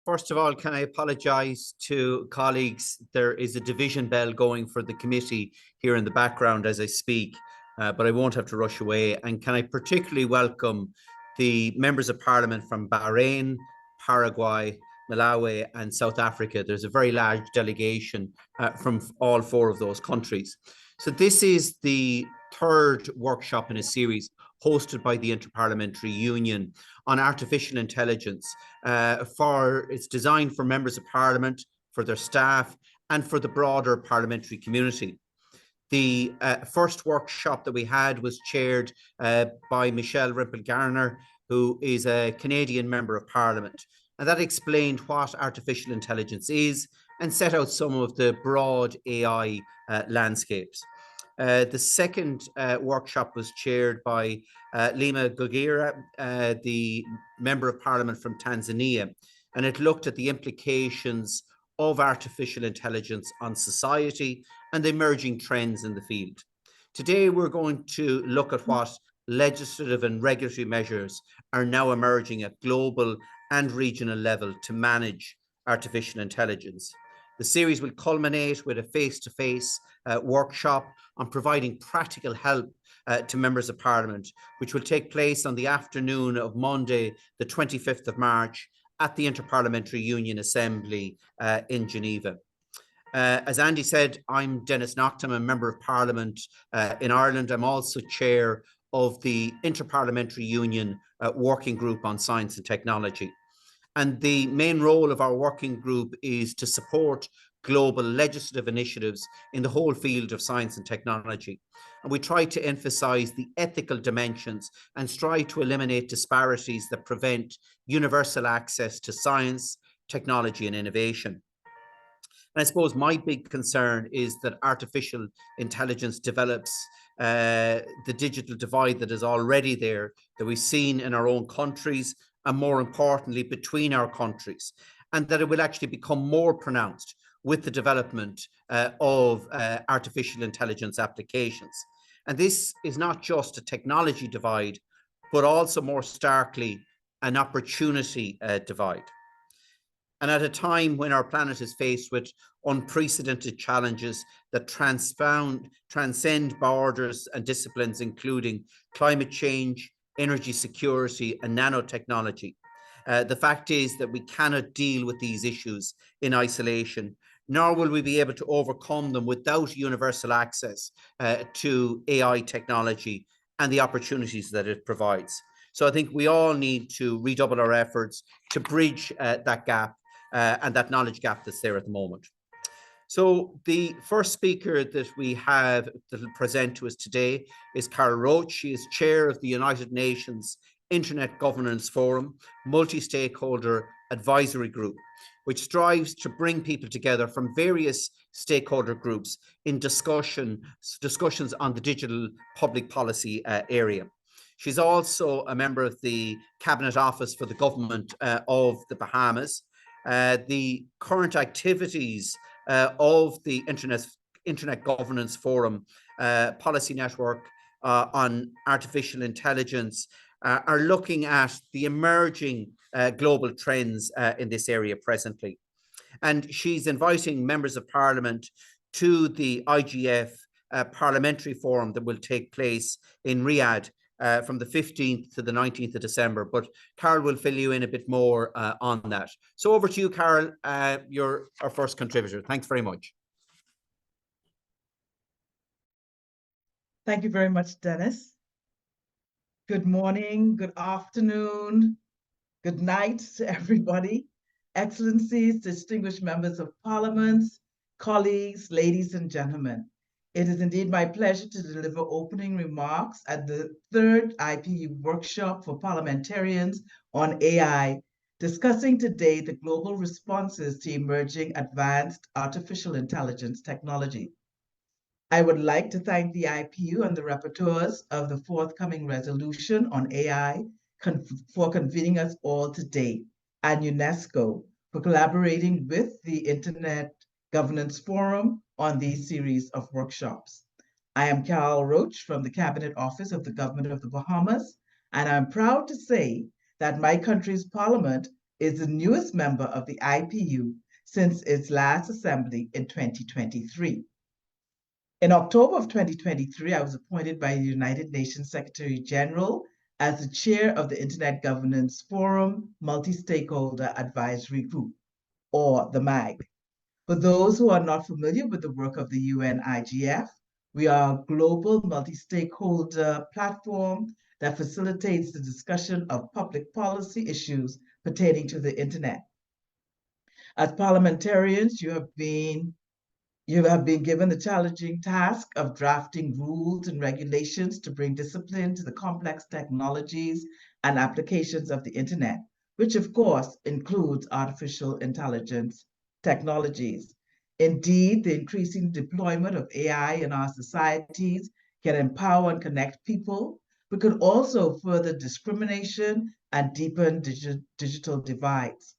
First of all, can I apologise to colleagues? There is a division bell going for the committee here in the background as I speak, but I won't have to rush away. And can I particularly welcome the members of Parliament from Bahrain, Paraguay, Malawi and South Africa. There's a very large delegation from all four of those countries. So this is the third workshop in a series hosted by the Inter-Parliamentary Union on artificial intelligence. It's designed for members of Parliament, for their staff, and for the broader parliamentary community. The first workshop that we had was chaired by Michelle Rempel Garner, who is a Canadian Member of Parliament. And that explained what artificial intelligence is and set out some of the broad AI landscapes. The second workshop was chaired by Neema Lugangira, the Member of Parliament from Tanzania, and it looked at the implications of artificial intelligence on society and the emerging trends in the field. Today, we're going to look at what legislative and regulatory measures are now emerging at global and regional level to manage artificial intelligence. The series will culminate with a face-to-face workshop on providing practical help to members of Parliament, which will take place on the afternoon of Monday, the 25th of March, at the Inter-Parliamentary Union Assembly in Geneva. As Andy said, I'm Denis Naughten, I'm a Member of Parliament in Ireland. I'm also chair of the Inter-Parliamentary Union Working Group on Science and Technology. And the main role of our working group is to support global legislative initiatives in the whole field of science and technology. And we try to emphasize the ethical dimensions and strive to eliminate disparities that prevent universal access to science, technology, and innovation. And I suppose my big concern is that artificial intelligence develops the digital divide that is already there, that we've seen in our own countries, and more importantly, between our countries, and that it will actually become more pronounced with the development of artificial intelligence applications. And this is not just a technology divide, but also more starkly, an opportunity divide. And at a time when our planet is faced with unprecedented challenges that transcend borders and disciplines, including climate change, energy security, and nanotechnology. The fact is that we cannot deal with these issues in isolation, nor will we be able to overcome them without universal access to AI technology and the opportunities that it provides. So I think we all need to redouble our efforts to bridge that gap and that knowledge gap that's there at the moment. So the first speaker that we have that will present to us today is Roach. She is chair of the United Nations Internet Governance Forum, Multi-Stakeholder Advisory Group, which strives to bring people together from various stakeholder groups in discussions on the digital public policy area. She's also a member of the Cabinet Office for the Government of the Bahamas. The current activities of the Internet Governance Forum Policy Network on Artificial Intelligence are looking at the emerging global trends in this area presently. And she's inviting members of Parliament to the IGF Parliamentary Forum that will take place in Riyadh from the 15th to the 19th of December. But Carol will fill you in a bit more on that. So over to you, Carol. You're our first contributor. Thanks very much. Thank you very much, Denis. Good morning, good afternoon, good night to everybody. Excellencies, distinguished members of Parliament, colleagues, ladies and gentlemen. It is indeed my pleasure to deliver opening remarks at the third IPU workshop for parliamentarians on AI, discussing today the global responses to emerging advanced artificial intelligence technology. I would like to thank the IPU and the rapporteurs of the forthcoming resolution on AI for convening us all today, and UNESCO for collaborating with the Internet Governance Forum on these series of workshops. I am Roach from the Cabinet Office of the Government of the Bahamas, and I'm proud to say that my country's parliament is the newest member of the IPU since its last assembly in 2023. In October of 2023, I was appointed by the United Nations Secretary General as the chair of the Internet Governance Forum Multi-Stakeholder Advisory Group, or the MAG. For those who are not familiar with the work of the UNIGF, we are a global multi-stakeholder platform that facilitates the discussion of public policy issues pertaining to the Internet. As parliamentarians, you have been given the challenging task of drafting rules and regulations to bring discipline to the complex technologies and applications of the Internet, which of course includes artificial intelligence technologies. Indeed, the increasing deployment of AI in our societies can empower and connect people, but could also further discrimination and deepen digital divides.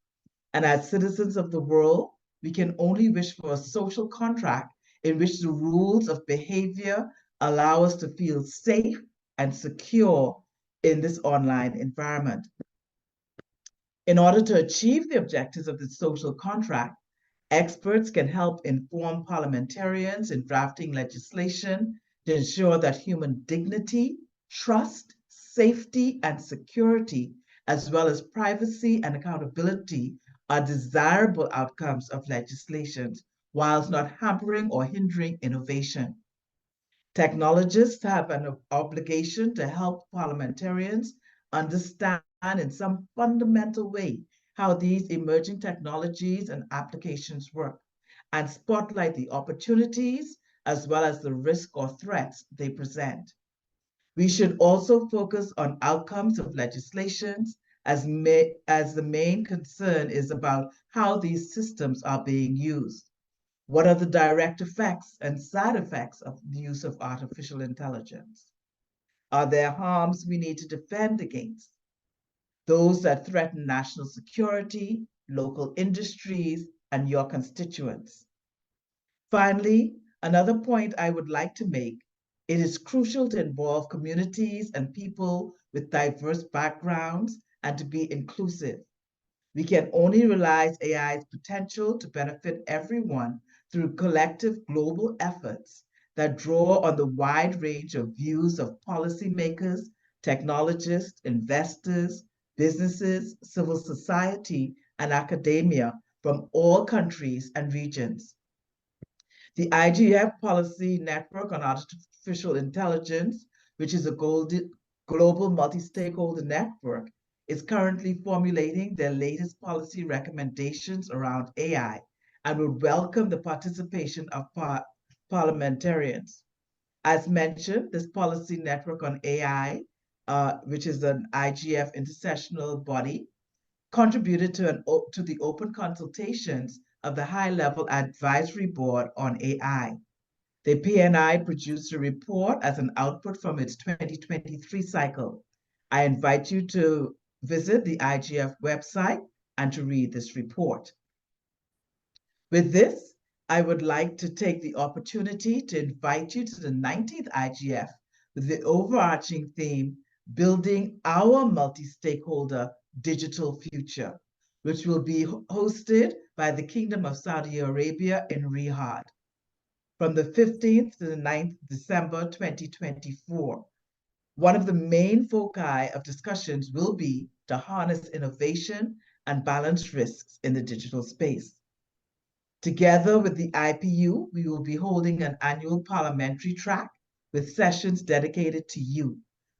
And as citizens of the world, we can only wish for a social contract in which the rules of behavior allow us to feel safe and secure in this online environment. In order to achieve the objectives of the social contract, experts can help inform parliamentarians in drafting legislation to ensure that human dignity, trust, safety, and security, as well as privacy and accountability, are desirable outcomes of legislation, whilst not hampering or hindering innovation. Technologists have an obligation to help parliamentarians understand in some fundamental way how these emerging technologies and applications work, and spotlight the opportunities as well as the risks or threats they present. We should also focus on outcomes of legislations as the main concern is about how these systems are being used. What are the direct effects and side effects of the use of artificial intelligence? Are there harms we need to defend against? Those that threaten national security, local industries, and your constituents. Finally, another point I would like to make, it is crucial to involve communities and people with diverse backgrounds and to be inclusive. We can only realize AI's potential to benefit everyone through collective global efforts that draw on the wide range of views of policymakers, technologists, investors, businesses, civil society, and academia from all countries and regions. The IGF Policy Network on Artificial Intelligence, which is a global multi-stakeholder network, is currently formulating their latest policy recommendations around AI and would welcome the participation of parliamentarians. As mentioned, this policy network on AI, which is an IGF intersessional body, contributed to the open consultations of the High-Level Advisory Board on AI. The PNI produced a report as an output from its 2023 cycle. I invite you to visit the IGF website and to read this report. With this, I would like to take the opportunity to invite you to the 19th IGF with the overarching theme, Building Our Multi-Stakeholder Digital Future, which will be hosted by the Kingdom of Saudi Arabia in Riyadh from the 15th to the 9th December 2024. One of the main foci of discussions will be to harness innovation and balance risks in the digital space. Together with the IPU, we will be holding an annual parliamentary track with sessions dedicated to you,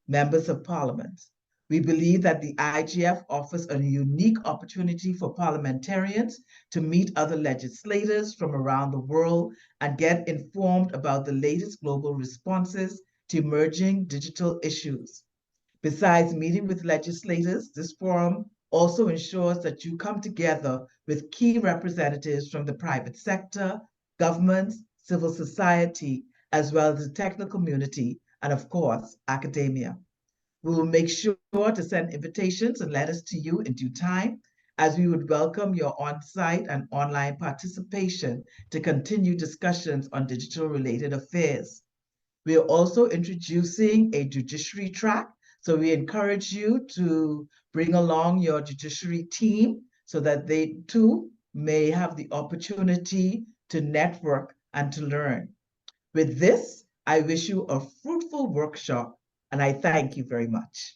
members of parliament. We believe that the IGF offers a unique opportunity for parliamentarians to meet other legislators from around the world and get informed about the latest global responses to emerging digital issues. Besides meeting with legislators, this forum also ensures that you come together with key representatives from the private sector, governments, civil society, as well as the technical community, and of course, academia. We will make sure to send invitations and letters to you in due time, as we would welcome your on-site and online participation to continue discussions on digital-related affairs. We are also introducing a judiciary track So we encourage you to bring along your judiciary team so that they too may have the opportunity to network and to learn. With this, I wish you a fruitful workshop, and I thank you very much.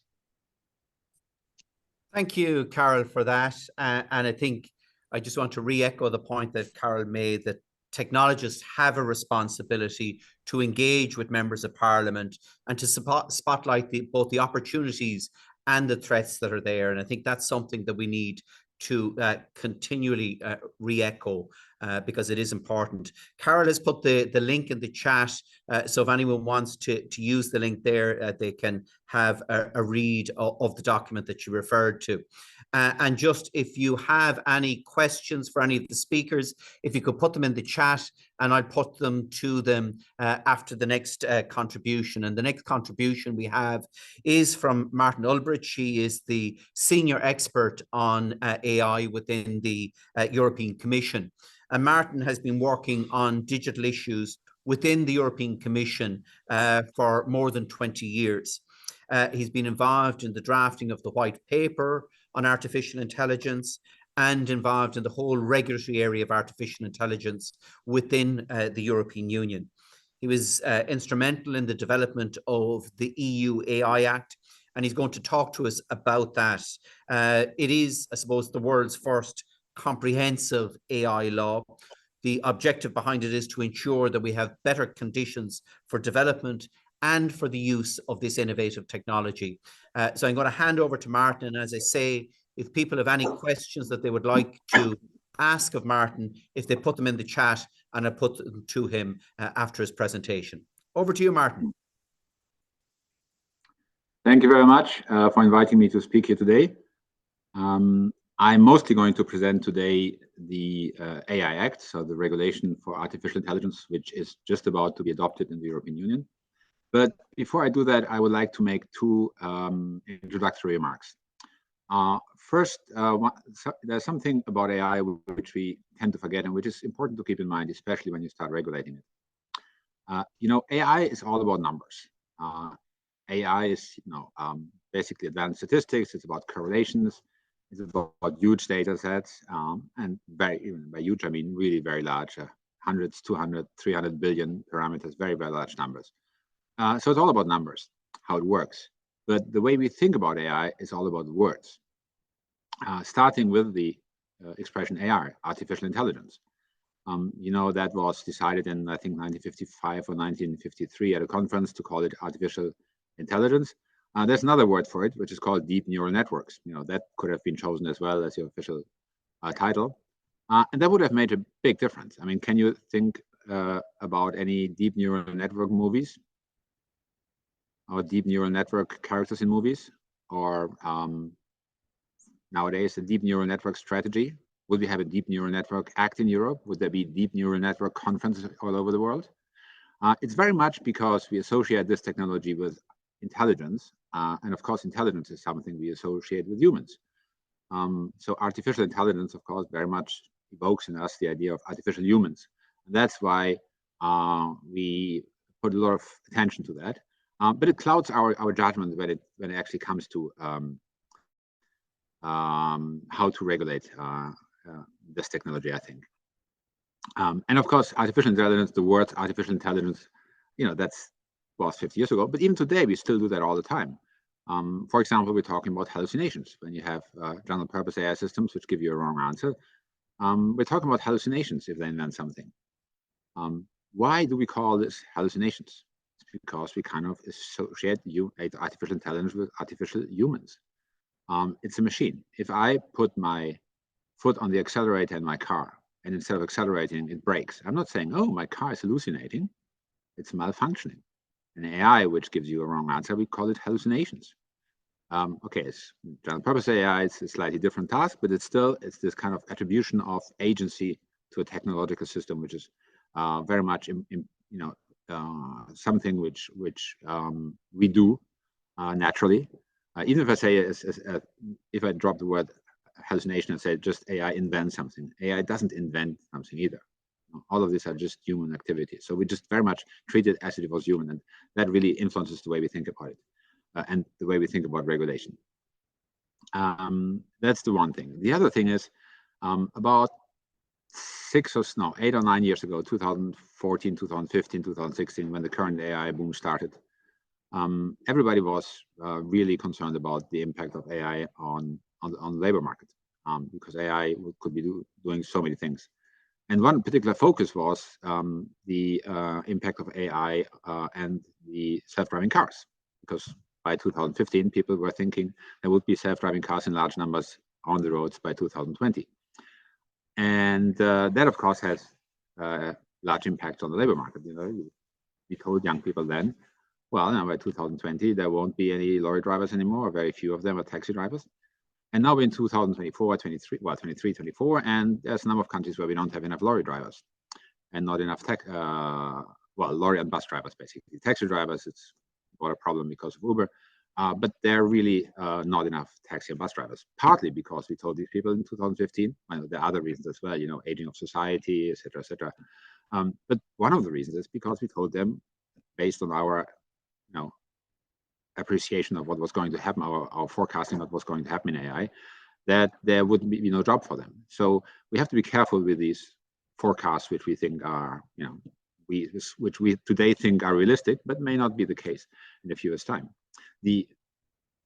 Thank you, Carol, for that. And I think I just want to re-echo the point that Carol made, that technologists have a responsibility to engage with members of Parliament and to spotlight both the opportunities and the threats that are there. And I think that's something that we need to continually re-echo because it is important. Carol has put the link in the chat, so if anyone wants to use the link there, they can have a read of the document that you referred to. And just if you have any questions for any of the speakers, if you could put them in the chat, and I'll put them to them after the next contribution. And the next contribution we have is from Martin Ulbrich. He is the senior expert on AI within the European Commission. And Martin has been working on digital issues within the European Commission for more than 20 years. He's been involved in the drafting of the white paper on artificial intelligence and involved in the whole regulatory area of artificial intelligence within the European Union. He was instrumental in the development of the EU AI Act, and he's going to talk to us about that. It is, I suppose, the world's first comprehensive AI law. The objective behind it is to ensure that we have better conditions for development and for the use of this innovative technology. So I'm going to hand over to Martin. And as I say, if people have any questions that they would like to ask of Martin, if they put them in the chat, and I put them to him after his presentation. Over to you, Martin. Thank you very much for inviting me to speak here today. I'm mostly going to present today the AI Act, so the regulation for artificial intelligence, which is just about to be adopted in the European Union. But before I do that, I would like to make two introductory remarks. First, there's something about AI which we tend to forget and which is important to keep in mind, especially when you start regulating it. AI is all about numbers. AI is, basically advanced statistics. It's about correlations. It's about huge data sets, and by huge, I mean really very large, hundreds, 200, 300 billion parameters, very, very large numbers. So it's all about numbers, how it works. But the way we think about AI is all about words, starting with the expression AI, artificial intelligence. That was decided in, I think, 1955 or 1953 at a conference to call it artificial intelligence. There's another word for it, which is called deep neural networks. That could have been chosen as well as your official title. And that would have made a big difference. I mean, can you think about any deep neural network movies? Or deep neural network characters in movies? Or nowadays, a deep neural network strategy? Will we have a deep neural network act in Europe? Would there be deep neural network conferences all over the world? It's very much because we associate this technology with intelligence. And of course, intelligence is something we associate with humans. So artificial intelligence, of course, very much evokes in us the idea of artificial humans. And that's why we put a lot of attention to that. But it clouds our judgment when it actually comes to how to regulate this technology, I think. And of course, artificial intelligence, the word artificial intelligence, that was 50 years ago. But even today, we still do that all the time. For example, we're talking about hallucinations. When you have general purpose AI systems which give you a wrong answer, we're talking about hallucinations if they invent something. Why do we call this hallucinations? It's because we kind of associate artificial intelligence with artificial humans. It's a machine. If I put my foot on the accelerator in my car, and instead of accelerating, it brakes, I'm not saying, oh, my car is hallucinating. It's malfunctioning. An AI which gives you a wrong answer, we call it hallucinations. Okay, it's general purpose AI, it's a slightly different task, but it's this kind of attribution of agency to a technological system, which is very much something which we do naturally. Even if I say if I drop the word hallucination and say just AI invents something, AI doesn't invent something either. All of these are just human activities. So we just very much treat it as if it was human, and that really influences the way we think about it. and the way we think about regulation. That's the one thing. The other thing is about 8 or 9 years ago, 2014, 2015, 2016, when the current AI boom started, everybody was really concerned about the impact of AI on the labor market, because AI could be doing so many things. And one particular focus was the impact of AI and the self-driving cars, because by 2015, people were thinking there would be self-driving cars in large numbers on the roads by 2020. And that, of course, has large impact on the labor market. We told young people then, well, now by 2020, there won't be any lorry drivers anymore, or very few of them are taxi drivers. And now we're in 2024, 23, 24, and there's a number of countries where we don't have enough lorry drivers and not enough lorry and bus drivers, basically. Taxi drivers, it's not a problem because of Uber, but there are really not enough taxi and bus drivers, partly because we told these people in 2015, well, there are other reasons as well, aging of society, et cetera, but one of the reasons is because we told them, based on our, appreciation of what was going to happen, our forecasting of what was going to happen in AI, that there would be no job for them. So we have to be careful with these forecasts, which we think are, which we today think are realistic, but may not be the case in a few years' time. The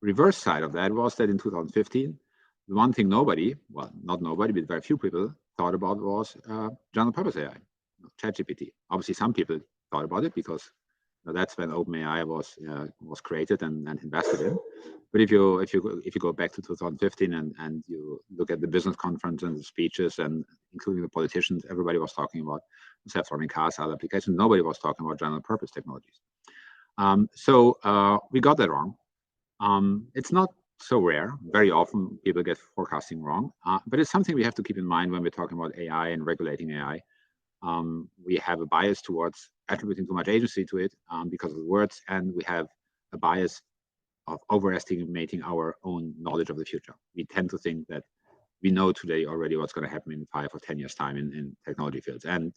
reverse side of that was that in 2015, the one thing nobody, well, not nobody, but very few people thought about was general purpose AI, ChatGPT. Obviously, some people thought about it because that's when OpenAI was created and invested in. But if you go back to 2015 and you look at the business conference and the speeches, and including the politicians, everybody was talking about self-driving cars, other applications. Nobody was talking about general purpose technologies. So we got that wrong. It's not so rare. Very often people get forecasting wrong, but it's something we have to keep in mind when we're talking about AI and regulating AI. We have a bias towards attributing too much agency to it because of the words, and we have a bias of overestimating our own knowledge of the future. We tend to think that we know today already what's going to happen in 5 or 10 years' time in technology fields, and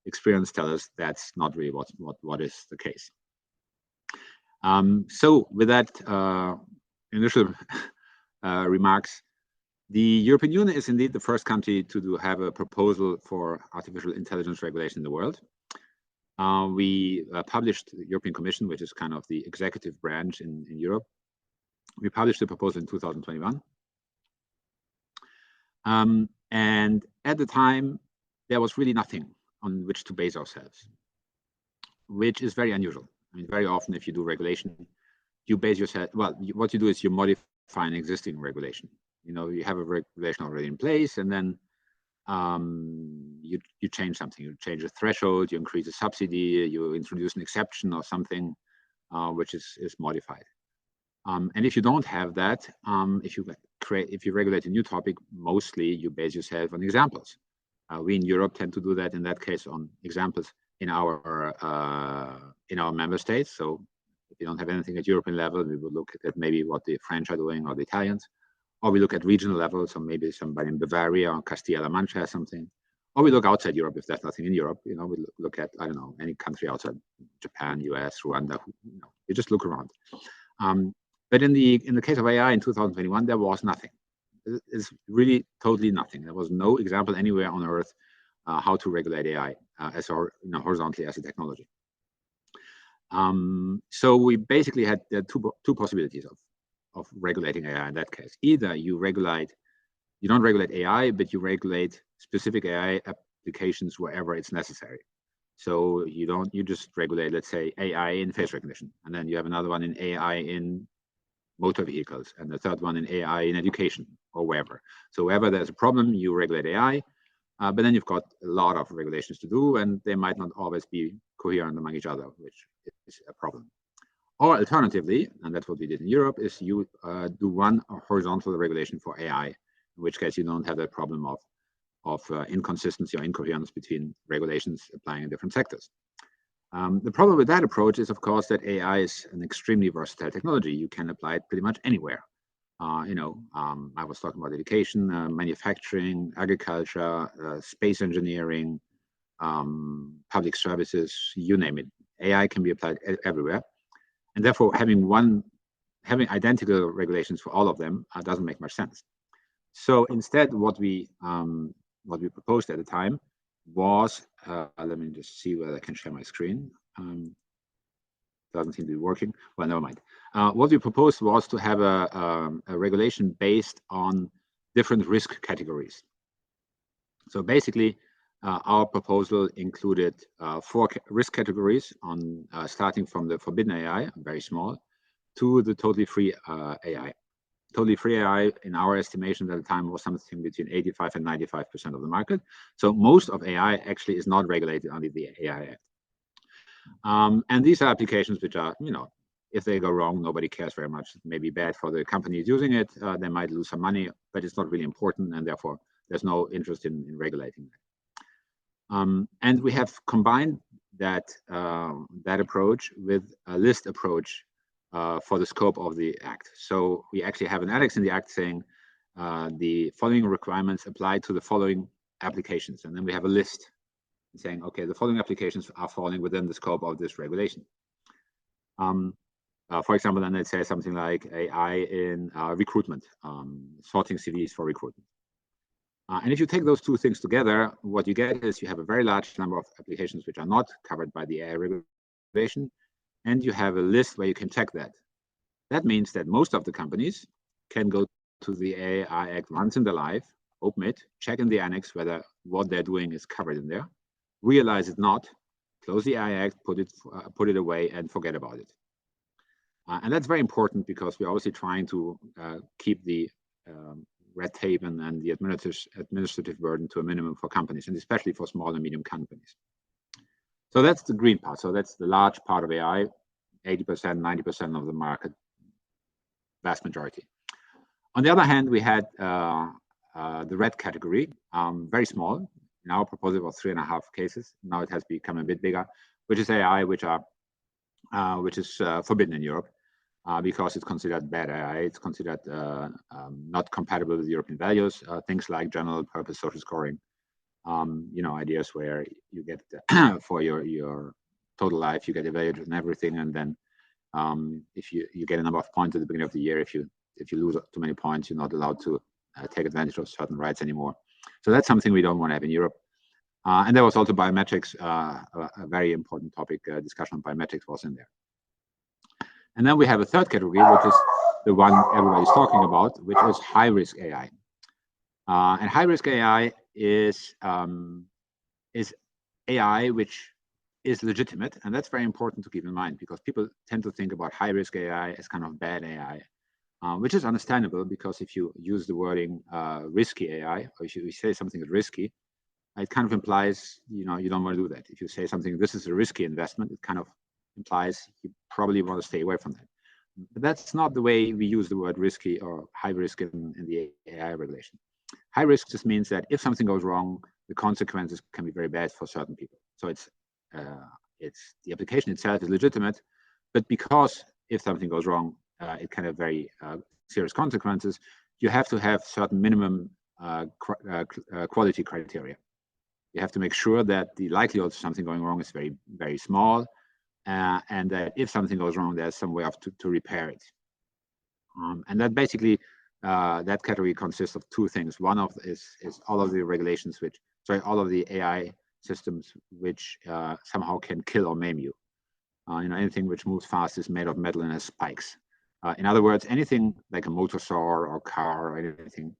experience tells us that's not really what is the case. So with that initial remarks, the European Union is indeed the first country to have a proposal for artificial intelligence regulation in the world. We published the European Commission, which is kind of the executive branch in Europe. We published the proposal in 2021. And at the time, there was really nothing on which to base ourselves, which is very unusual. I mean, very often if you do regulation, you base yourself, well, what you do is you modify an existing regulation. You have a regulation already in place, and then you change something. You change a threshold, you increase a subsidy, you introduce an exception or something, which is modified. And if you don't have that, if you regulate a new topic, mostly you base yourself on examples. We in Europe tend to do that in that case on examples in our member states. So if you don't have anything at European level, we would look at maybe what the French are doing or the Italians. Or we look at regional level, so maybe somebody in Bavaria or Castilla-La Mancha has something. Or we look outside Europe if there's nothing in Europe. We look at, I don't know, any country outside Japan, US, Rwanda. You just look around. But in the case of AI in 2021, there was nothing. It's really totally nothing. There was no example anywhere on Earth how to regulate AI horizontally as a technology. So we basically had two possibilities of regulating AI in that case. Either you don't regulate AI, but you regulate specific AI applications wherever it's necessary. So you just regulate, let's say, AI in face recognition, and then you have another one in AI in motor vehicles, and the third one in AI in education or wherever. So wherever there's a problem, you regulate AI, but then you've got a lot of regulations to do, and they might not always be coherent among each other, which is a problem. Or alternatively, and that's what we did in Europe, is you do one horizontal regulation for AI, in which case you don't have that problem of inconsistency or incoherence between regulations applying in different sectors. The problem with that approach is, of course, that AI is an extremely versatile technology. You can apply it pretty much anywhere. I was talking about education, manufacturing, agriculture, space engineering, public services, you name it. AI can be applied everywhere. And therefore, having one having identical regulations for all of them doesn't make much sense. So instead, what we proposed at the time was, let me just see whether I can share my screen. Doesn't seem to be working. Well, never mind. What we proposed was to have a regulation based on different risk categories. So basically, our proposal included 4 risk categories, on starting from the forbidden AI, very small, to the totally free AI. Totally free AI, in our estimation at the time, was something between 85 and 95% of the market. So most of AI actually is not regulated under the AI Act. And these are applications which are, if they go wrong, nobody cares very much. It may be bad for the companies using it. They might lose some money, but it's not really important, and therefore there's no interest in regulating that. And we have combined that approach with a list approach for the scope of the Act. So we actually have an annex in the Act saying the following requirements apply to the following applications, and then we have a list saying, okay, the following applications are falling within the scope of this regulation. For example, then it says something like AI in recruitment, sorting CVs for recruitment. And if you take those two things together, what you get is you have a very large number of applications which are not covered by the AI regulation, and you have a list where you can check that. That means that most of the companies can go to the AI Act once in their life, open it, check in the annex whether what they're doing is covered in there, realize it not, close the AI Act, put it away, and forget about it. And that's very important because we're obviously trying to keep the red tape and the administrative burden to a minimum for companies, and especially for small and medium companies. So that's the green part. So that's the large part of AI, 80%, 90% of the market, vast majority. On the other hand, we had the red category, very small. In our proposal, it was 3.5 cases. Now it has become a bit bigger, which is AI, which is forbidden in Europe because it's considered bad AI. It's considered not compatible with European values. Things like general purpose social scoring, ideas where you get for your total life, you get evaluated on everything, and then if you get a number of points at the beginning of the year, if you lose too many points, you're not allowed to take advantage of certain rights anymore. So that's something we don't want to have in Europe. And there was also biometrics, a very important topic. Discussion on biometrics was in there. And then we have a third category, which is the one everybody's talking about, which is high-risk AI. And high-risk AI is AI which is legitimate, and that's very important to keep in mind because people tend to think about high-risk AI as kind of bad AI, which is understandable because if you use the wording risky AI, or if you say something is risky, it kind of implies you don't want to do that. If you say something, this is a risky investment, it kind of implies you probably want to stay away from that. But that's not the way we use the word risky or high risk in the AI regulation. High risk just means that if something goes wrong, the consequences can be very bad for certain people. So it's the application itself is legitimate, but because if something goes wrong, it can have very serious consequences. You have to have certain minimum quality criteria. You have to make sure that the likelihood of something going wrong is very, very small, and that if something goes wrong, there's some way to repair it. And that basically, that category consists of two things. One of is all of the regulations all of the AI systems which somehow can kill or maim you. Anything which moves fast is made of metal and has spikes. In other words, anything like a motor saw or car or anything.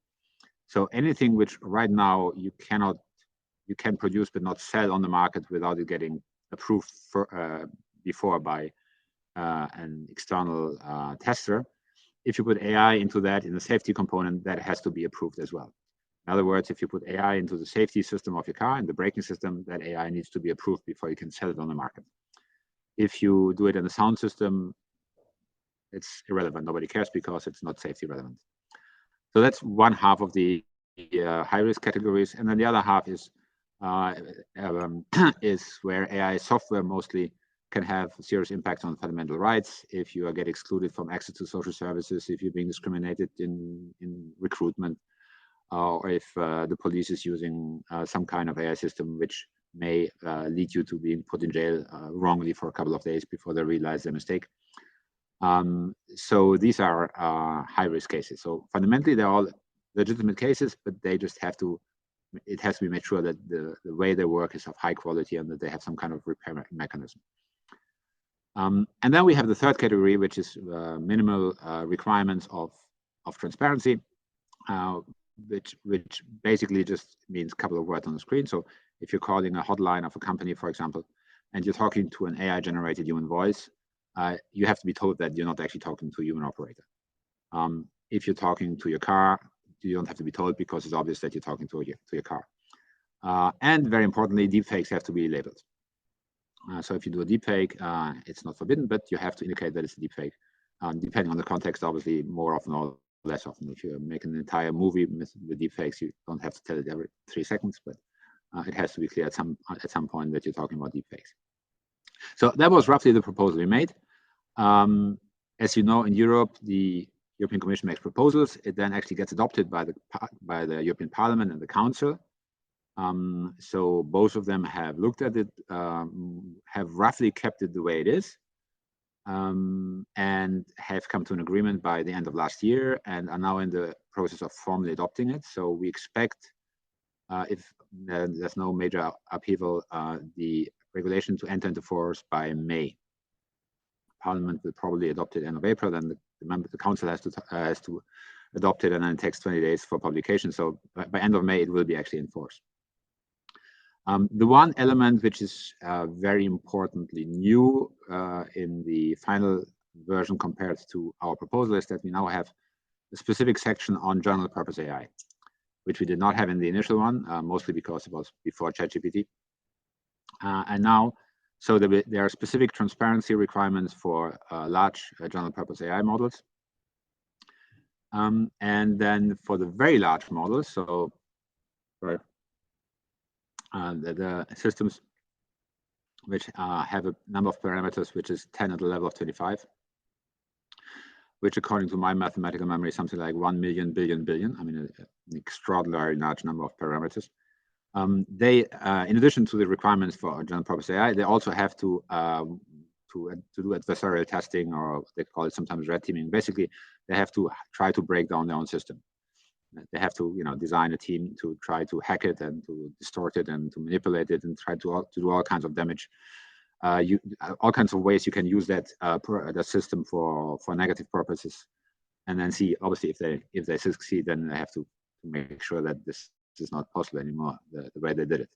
So anything which right now you can produce but not sell on the market without it getting approved before by an external tester. If you put AI into that in the safety component, that has to be approved as well. In other words, if you put AI into the safety system of your car and the braking system, that AI needs to be approved before you can sell it on the market. If you do it in the sound system, it's irrelevant. Nobody cares because it's not safety relevant. So that's one half of the high-risk categories, and then the other half is where AI software mostly can have serious impacts on fundamental rights. If you get excluded from access to social services, if you're being discriminated in recruitment, or if the police is using some kind of AI system which may lead you to being put in jail wrongly for a couple of days before they realize their mistake. So these are high-risk cases. So fundamentally, they're all legitimate cases, but they just have to, it has to be made sure that the way they work is of high quality and that they have some kind of repair mechanism. And then we have the third category, which is minimal requirements of transparency, which basically just means a couple of words on the screen. So if you're calling a hotline of a company, for example, and you're talking to an AI-generated human voice, you have to be told that you're not actually talking to a human operator. If you're talking to your car, you don't have to be told because it's obvious that you're talking to your car. And very importantly, deepfakes have to be labeled. So if you do a deepfake, it's not forbidden, but you have to indicate that it's a deepfake. Depending on the context, obviously, more often or less often. If you make an entire movie with deepfakes, you don't have to tell it every 3 seconds, but it has to be clear at some point that you're talking about deepfakes. So that was roughly the proposal we made. As you know, in Europe, the European Commission makes proposals. It then actually gets adopted by the European Parliament and the Council. So both of them have looked at it, have roughly kept it the way it is, and have come to an agreement by the end of last year and are now in the process of formally adopting it. So we expect, if there's no major upheaval, the regulation to enter into force by May. Parliament will probably adopt it end of April, then the Council has to adopt it, and then it takes 20 days for publication. So by end of May, it will be actually in force. The one element which is very importantly new in the final version compared to our proposal is that we now have a specific section on general purpose AI, which we did not have in the initial one, mostly because it was before ChatGPT. And now, so there are specific transparency requirements for large general purpose AI models. And then for the very large models, so for the systems which have a number of parameters which is 10 at the level of 25, which according to my mathematical memory is something like 1 million billion billion. I mean, an extraordinarily large number of parameters. They, in addition to the requirements for general purpose AI, they also have to do adversarial testing, or they call it sometimes red teaming. Basically, they have to try to break down their own system. They have to, design a team to try to hack it and to distort it and to manipulate it and try to do all kinds of damage. All kinds of ways you can use that the system for negative purposes, and then see, obviously, if they succeed, then they have to make sure that this is not possible anymore the way they did it.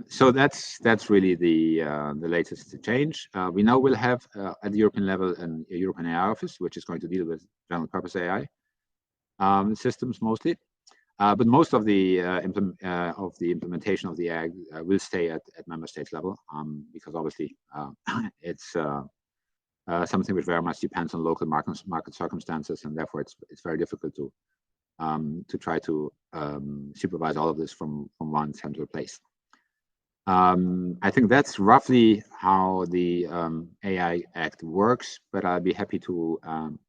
So that's really the latest change. We now will have at the European level a European AI office, which is going to deal with general purpose AI systems mostly, but most of the implementation of the AI will stay at member state level, because obviously it's something which very much depends on local market circumstances, and therefore it's very difficult to try to supervise all of this from one central place. I think that's roughly how the AI Act works, but I'll be happy to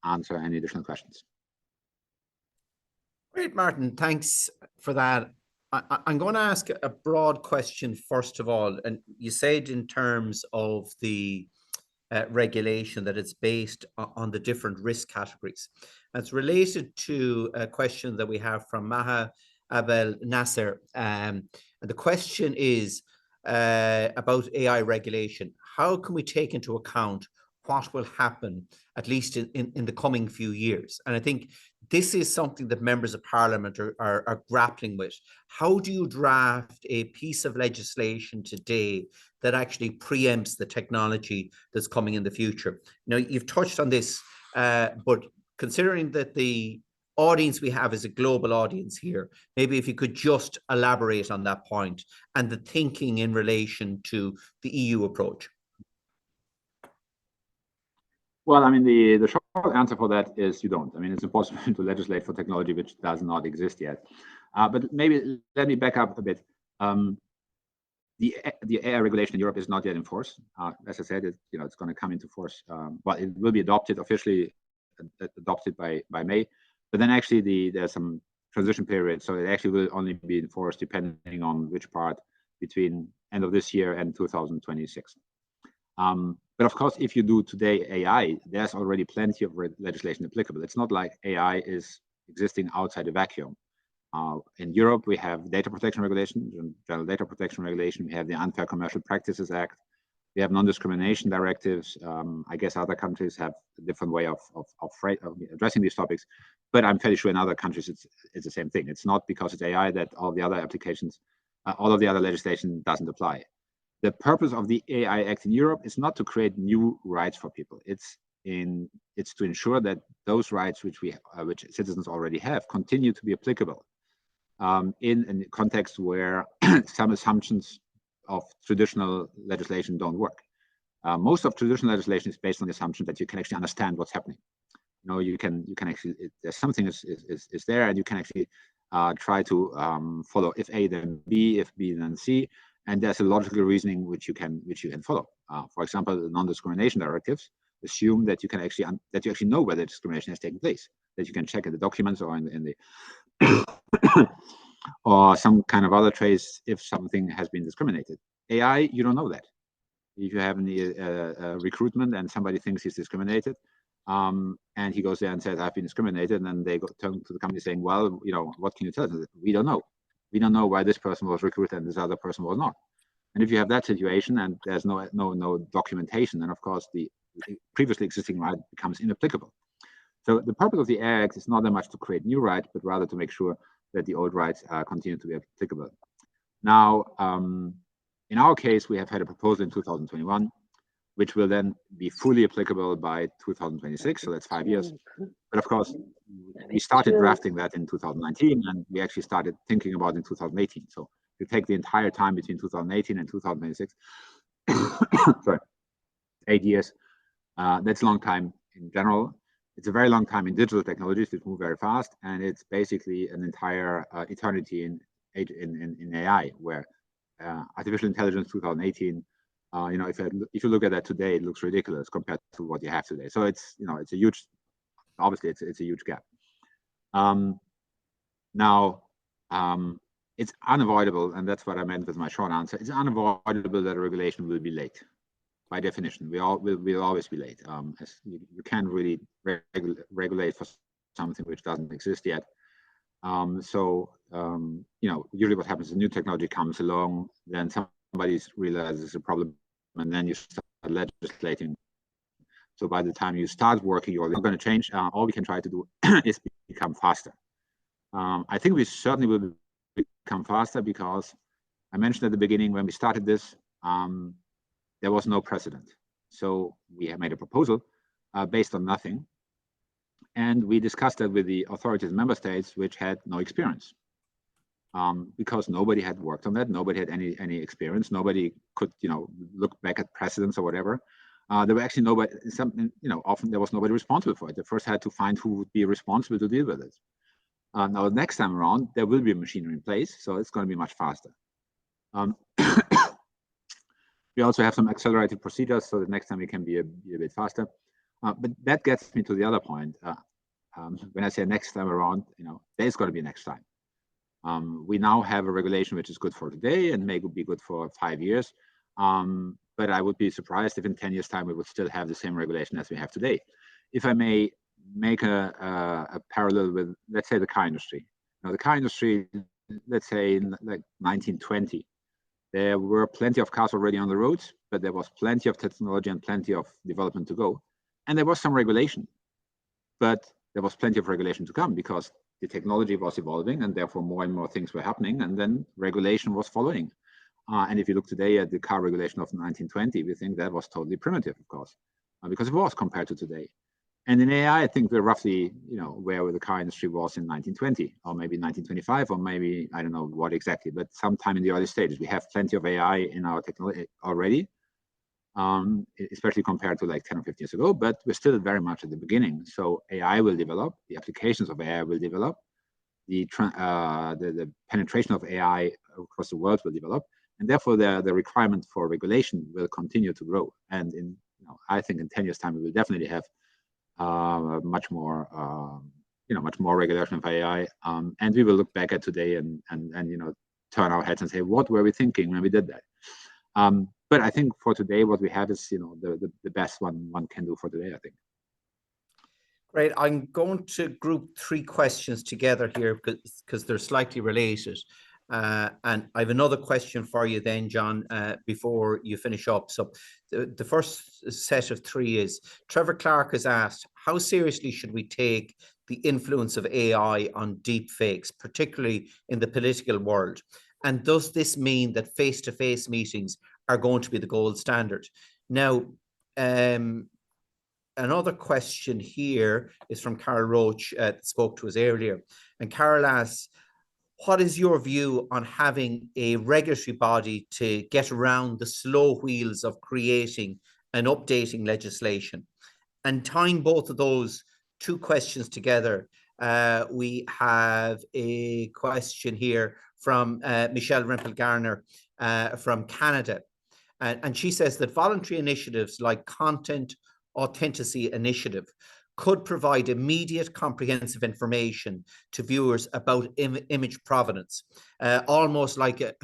answer any additional questions. Great, Martin. Thanks for that. I'm going to ask a broad question first of all. And you said in terms of the regulation that it's based on the different risk categories. It's related to a question that we have from Maha Abel Nasser. And the question is about AI regulation. How can we take into account what will happen, at least in the coming few years? And I think this is something that members of parliament are grappling with. How do you draft a piece of legislation today that actually preempts the technology that's coming in the future? You've touched on this, but considering that the audience we have is a global audience here, maybe if you could just elaborate on that point and the thinking in relation to the EU approach. Well, I mean, the short answer for that is you don't. I mean, it's impossible to legislate for technology which does not exist yet. But maybe let me back up a bit. The AI regulation in Europe is not yet in force. As I said, it's going to come into force. Well, it will be adopted officially, adopted by May. But then actually there's some transition period, so it actually will only be enforced depending on which part between end of this year and 2026. But But of course, if you do today AI, there's already plenty of legislation applicable. It's not like AI is existing outside a vacuum. In Europe, we have data protection regulation, general data protection regulation. We have the Unfair Commercial Practices Act. We have non-discrimination directives. I guess other countries have a different way of addressing these topics, but I'm fairly sure in other countries it's the same thing. It's not because it's AI that all the other applications, all of the other legislation doesn't apply. The purpose of the AI Act in Europe is not to create new rights for people. It's to ensure that those rights which citizens already have continue to be applicable in a context where some assumptions of traditional legislation don't work. Most of traditional legislation is based on the assumption that you can actually understand what's happening. You know, you can actually, there's something is there, and you can actually try to follow if A then B, if B then C, and there's a logical reasoning which you can follow. For example, the non-discrimination directives assume that you can actually that you actually know whether discrimination has taken place, that you can check in the documents or in the or some kind of other trace if something has been discriminated. AI, you don't know that. If you have a recruitment and somebody thinks he's discriminated, and he goes there and says, I've been discriminated, and then they turn to the company saying, well, you know, what can you tell us? We don't know. We don't know why this person was recruited and this other person was not. And if you have that situation and there's no documentation, then of course the previously existing right becomes inapplicable. So the purpose of the Act is not that much to create new rights, but rather to make sure that the old rights continue to be applicable. Now, in our case, we have had a proposal in 2021, which will then be fully applicable by 2026, so that's 5 years. But of course, we started drafting that in 2019, and we actually started thinking about it in 2018. So if you take the entire time between 2018 and 2026, sorry, 8 years, that's a long time in general. It's a very long time in digital technologies that move very fast, and it's basically an entire eternity in AI, where artificial intelligence 2018, you know, if you look at that today, it looks ridiculous compared to what you have today. So it's, you know, it's a huge, obviously it's a huge gap. Now, it's unavoidable, and that's what I meant with my short answer. It's unavoidable that a regulation will be late. By definition, we'll always be late. As you can't really regulate for something which doesn't exist yet. You know, usually what happens is a new technology comes along, then somebody realizes a problem, and then you start legislating. So by the time you start working, you're going to change. All we can try to do is become faster. I think we certainly will become faster because I mentioned at the beginning when we started this, there was no precedent. So we have made a proposal based on nothing. And we discussed that with the authorities in member states, which had no experience. Because nobody had worked on that, nobody had any experience, nobody could, you know, look back at precedents or whatever. There were actually nobody, you know, often there was nobody responsible for it. They first had to find who would be responsible to deal with it. Now, next time around, there will be a machinery in place, so it's going to be much faster. We also have some accelerated procedures, so that next time we can be a bit faster. But that gets me to the other point. When I say next time around, you know, there's going to be a next time. We now have a regulation which is good for today and may be good for 5 years. But I would be surprised if in 10 years' time we would still have the same regulation as we have today. If I may make a parallel with, let's say, the car industry. Now, the car industry, let's say in like 1920, there were plenty of cars already on the roads, but there was plenty of technology and plenty of development to go. And there was some regulation, but there was plenty of regulation to come because the technology was evolving and therefore more and more things were happening, and then regulation was following. And if you look today at the car regulation of 1920, we think that was totally primitive, of course, because it was compared to today. And in AI, I think we're roughly, you know, where the car industry was in 1920, or maybe 1925, or maybe, I don't know what exactly, but sometime in the early stages. We have plenty of AI in our technology already, especially compared to like 10 or 15 years ago, but we're still very much at the beginning. So AI will develop, the applications of AI will develop, the penetration of AI across the world will develop, and therefore the requirement for regulation will continue to grow. And in, you know, I think in 10 years' time, we will definitely have much more regulation of AI, and we will look back at today and you know, turn our heads and say, what were we thinking when we did that? But I think for today, what we have is, the best one can do for today, I think. Great. I'm going to group three questions together here because they're slightly related. And I have another question for you then, John, before you finish up. So the first set of three is, Trevor Clark has asked, how seriously should we take the influence of AI on deepfakes, particularly in the political world? And does this mean that face-to-face meetings are going to be the gold standard? Now, another question here is from Carol Roach, that spoke to us earlier. And Carol asks, what is your view on having a regulatory body to get around the slow wheels of creating and updating legislation? And tying both of those two questions together, we have a question here from Michelle Rempel Garner from Canada. And she says that voluntary initiatives like Content Authenticity Initiative could provide immediate comprehensive information to viewers about image provenance, almost like a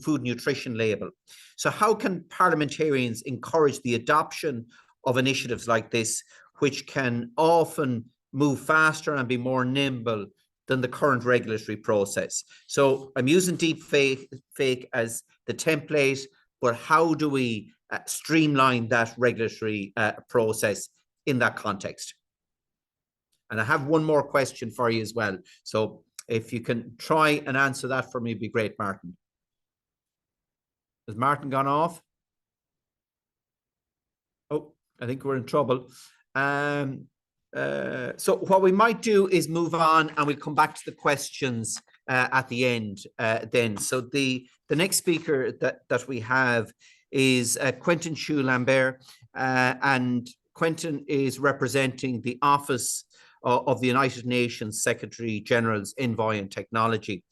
food nutrition label. So how can parliamentarians encourage the adoption of initiatives like this, which can often move faster and be more nimble than the current regulatory process? So I'm using deepfake as the template, but how do we streamline that regulatory process in that context? And I have one more question for you as well. So if you can try and answer that for me, it'd be great, Martin. Has Martin gone off? Oh, I think we're in trouble. So what we might do is move on and we'll come back to the questions at the end then. So the next speaker that we have is Quintin Chou-Lambert, and Quintin is representing the Office of the United Nations Secretary General's Envoy and Technology.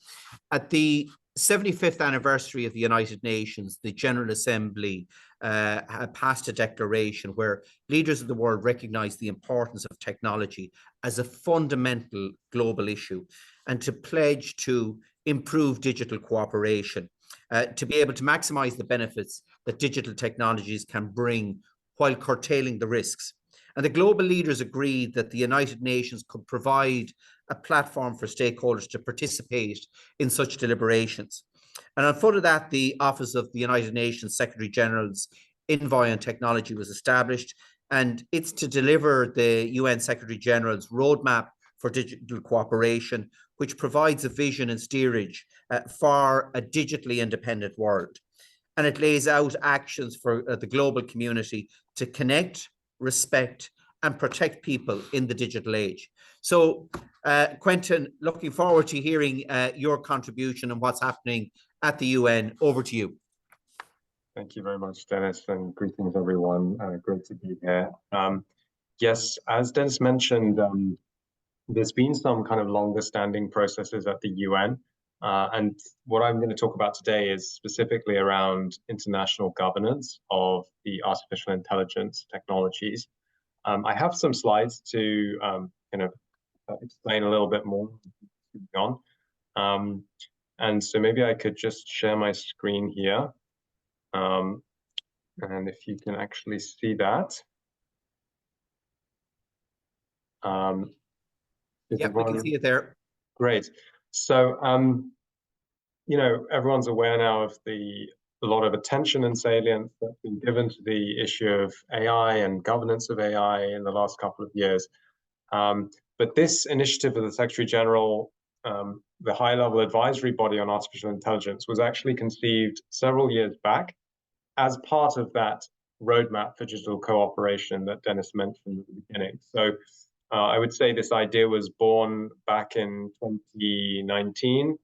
At the 75th anniversary of the United Nations, the General Assembly passed a declaration where leaders of the world recognized the importance of technology as a fundamental global issue and to pledge to improve digital cooperation, to be able to maximize the benefits that digital technologies can bring while curtailing the risks. And the global leaders agreed that the United Nations could provide a platform for stakeholders to participate in such deliberations. And on foot of that, the Office of the United Nations Secretary General's Envoy on Technology was established, and it's to deliver the UN Secretary General's roadmap for digital cooperation, which provides a vision and steerage for a digitally independent world. And it lays out actions for the global community to connect, respect, and protect people in the digital age. So, Quintin, looking forward to hearing your contribution and what's happening at the UN. Over to you. Thank you very much, Dennis, and greetings, everyone. Great to be here. Yes, as Dennis mentioned, there's been some kind of longer standing processes at the UN. And what I'm going to talk about today is specifically around international governance of the artificial intelligence technologies. I have some slides to kind of explain a little bit more on. And so maybe I could just share my screen here. And if you can actually see that. Yeah, we can see it there. Great. So, you know, everyone's aware now of a lot of attention and salience that's been given to the issue of AI and governance of AI in the last couple of years. But this initiative of the Secretary General, the high-level advisory body on artificial intelligence, was actually conceived several years back as part of that roadmap for digital cooperation that Dennis mentioned at the beginning. So I would say this idea was born back in 2019.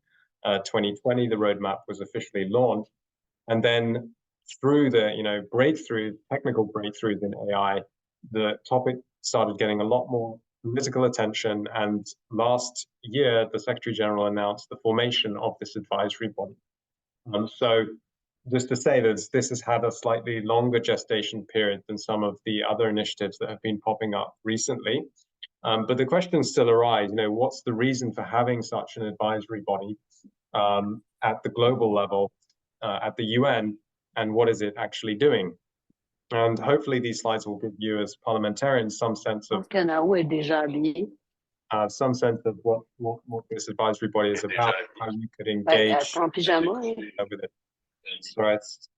2020, the roadmap was officially launched. And then through the technical breakthroughs in AI, the topic started getting a lot more political attention. And last year, the Secretary General announced the formation of this advisory body. So just to say that this has had a slightly longer gestation period than some of the other initiatives that have been popping up recently. But the questions still arise, what's the reason for having such an advisory body at the global level, at the UN, and what is it actually doing. And hopefully these slides will give you as parliamentarians some sense of what this advisory body is about, how you could engage with it. So it's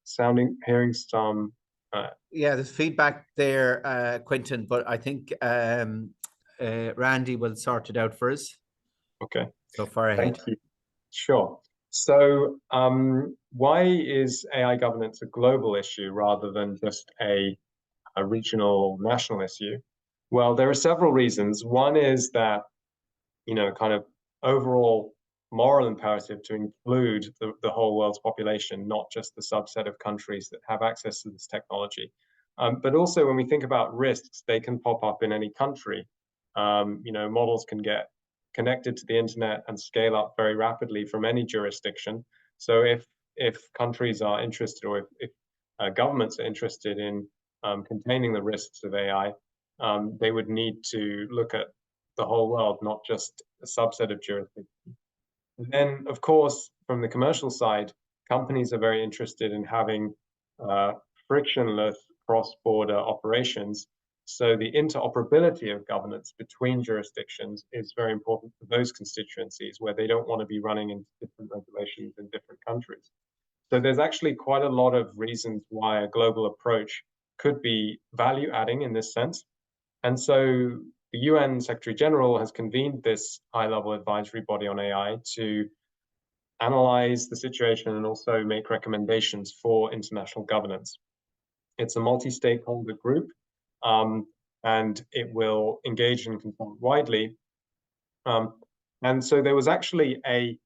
hearing some. Yeah, there's feedback there, Quintin, but I think Randy will sort it out for us. Okay. So far ahead. Thank you. Sure. So why is AI governance a global issue rather than just a regional national issue? Well, there are several reasons. One is that, kind of overall moral imperative to include the whole world's population, not just the subset of countries that have access to this technology. But also when we think about risks, they can pop up in any country. Models can get connected to the internet and scale up very rapidly from any jurisdiction. So if countries are interested, or if governments are interested in containing the risks of AI, they would need to look at the whole world, not just a subset of jurisdictions. And then, of course, from the commercial side, companies are very interested in having frictionless cross-border operations. So the interoperability of governance between jurisdictions is very important for those constituencies where they don't want to be running into different regulations in different countries. So there's actually quite a lot of reasons why a global approach could be value-adding in this sense. And so the UN Secretary General has convened this high-level advisory body on AI to analyze the situation and also make recommendations for international governance. It's a multi-stakeholder group, and it will engage and consult widely. And so there was actually an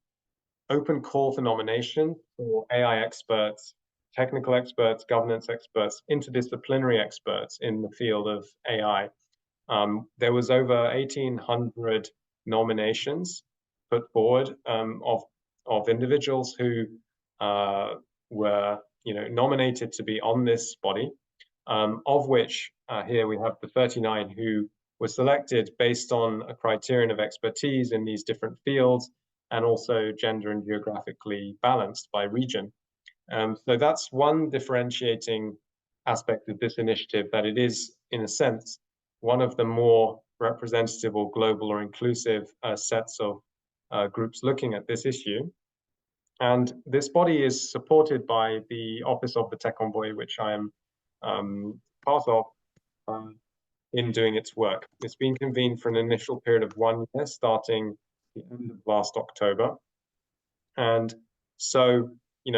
open call for nomination for AI experts, technical experts, governance experts, interdisciplinary experts in the field of AI. There was over 1,800 nominations put forward of individuals who were nominated to be on this body, of which here we have the 39 who were selected based on a criterion of expertise in these different fields, and also gender and geographically balanced by region. So that's one differentiating aspect of this initiative, that it is, in a sense, one of the more representative or global or inclusive sets of groups looking at this issue. And this body is supported by the Office of the Tech Envoy, which I am part of in doing its work. It's been convened for an initial period of 1 year, starting the end of last October. And so,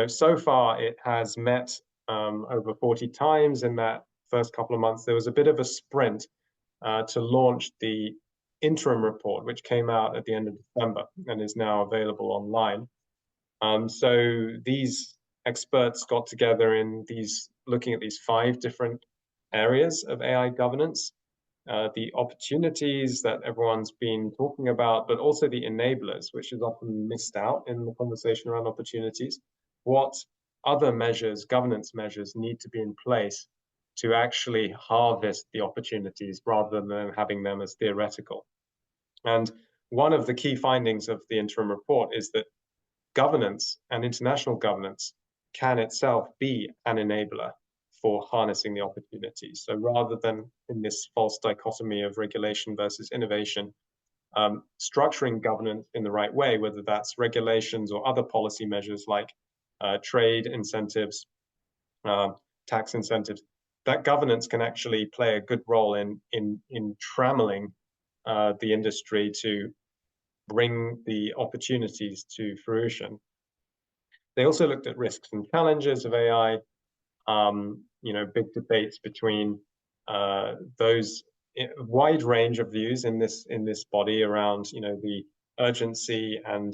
so far it has met over 40 times in that first couple of months. There was a bit of a sprint to launch the interim report, which came out at the end of December and is now available online. So these experts got together looking at these 5 different areas of AI governance, the opportunities that everyone's been talking about, but also the enablers, which is often missed out in the conversation around opportunities. What other measures, governance measures, need to be in place to actually harvest the opportunities rather than having them as theoretical? And one of the key findings of the interim report is that governance and international governance can itself be an enabler for harnessing the opportunities. So rather than in this false dichotomy of regulation versus innovation, structuring governance in the right way, whether that's regulations or other policy measures like trade incentives, tax incentives, that governance can actually play a good role in trammeling the industry to bring the opportunities to fruition. They also looked at risks and challenges of AI, big debates between those wide range of views in this body around, the urgency and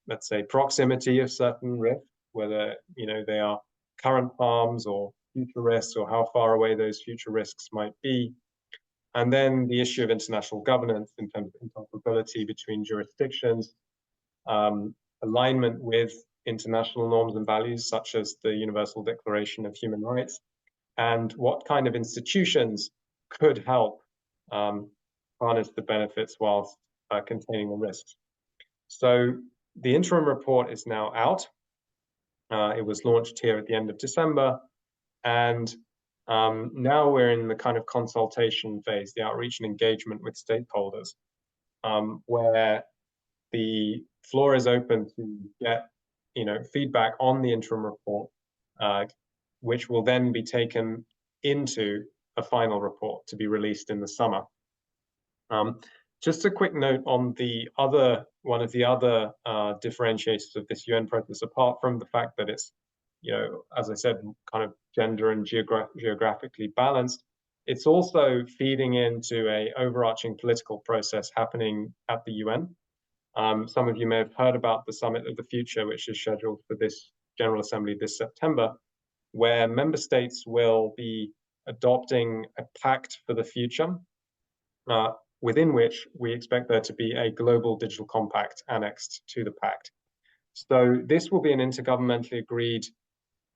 let's say proximity of certain risks, whether they are current harms or future risks, or how far away those future risks might be. And then the issue of international governance in terms of interoperability between jurisdictions, alignment with international norms and values, such as the Universal Declaration of Human Rights, and what kind of institutions could help harness the benefits whilst containing the risks. So the interim report is now out. It was launched here at the end of December, and now we're in the kind of consultation phase, the outreach and engagement with stakeholders, where the floor is open to get, feedback on the interim report, which will then be taken into a final report to be released in the summer. Just a quick note on one of the other differentiators of this UN process, apart from the fact that it's, as I said, kind of gender and geographically balanced, it's also feeding into a overarching political process happening at the UN. Some of you may have heard about the Summit of the Future, which is scheduled for this General Assembly this September, where member states will be adopting a pact for the future, within which we expect there to be a global digital compact annexed to the pact. So this will be an intergovernmentally agreed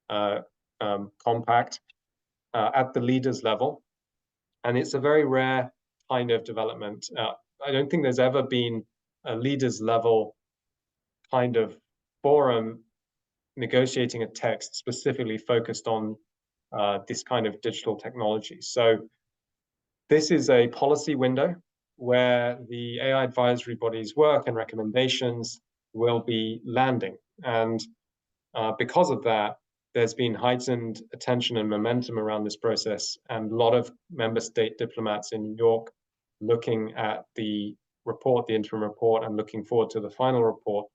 compact at the leaders level. And it's a very rare kind of development. I don't think there's ever been a leaders level kind of forum negotiating a text specifically focused on this kind of digital technology. So this is a policy window where the AI advisory body's work and recommendations will be landing. And because of that, there's been heightened attention and momentum around this process, and a lot of member state diplomats in New York looking at the report, the interim report, and looking forward to the final report,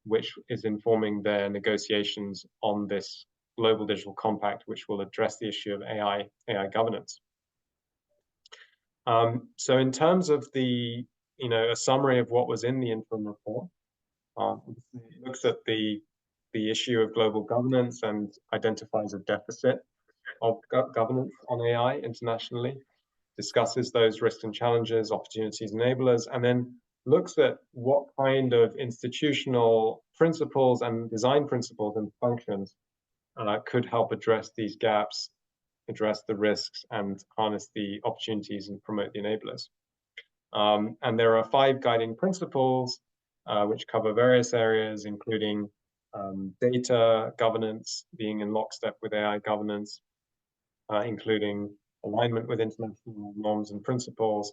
which is informing their negotiations on this global digital compact, which will address the issue of AI governance. So in terms of the, a summary of what was in the interim report, it looks at the issue of global governance and identifies a deficit of governance on AI internationally, discusses those risks and challenges, opportunities, enablers, and then looks at what kind of institutional principles and design principles and functions could help address these gaps, address the risks, and harness the opportunities and promote the enablers. And there are 5 guiding principles which cover various areas, including data governance, being in lockstep with AI governance, including alignment with international norms and principles.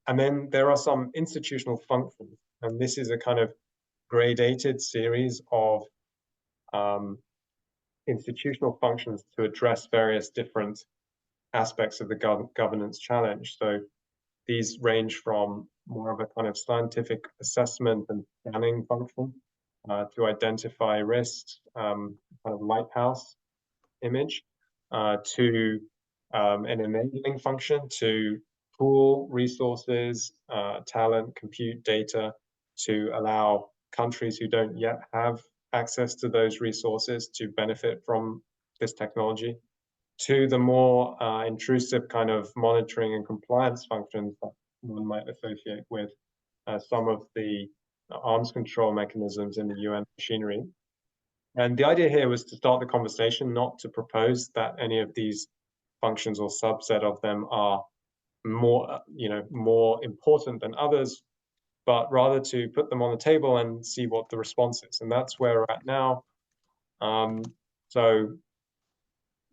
And then there are some institutional functions, and this is a kind of gradated series of institutional functions to address various different aspects of the governance challenge. So these range from more of a kind of scientific assessment and planning function to identify risks, kind of lighthouse image, to an enabling function to pool resources, talent, compute data to allow countries who don't yet have access to those resources to benefit from this technology, to the more intrusive kind of monitoring and compliance functions that one might associate with some of the arms control mechanisms in the UN machinery. And the idea here was to start the conversation, not to propose that any of these functions or subset of them are more, more important than others, but rather to put them on the table and see what the response is. And that's where we're at now. So,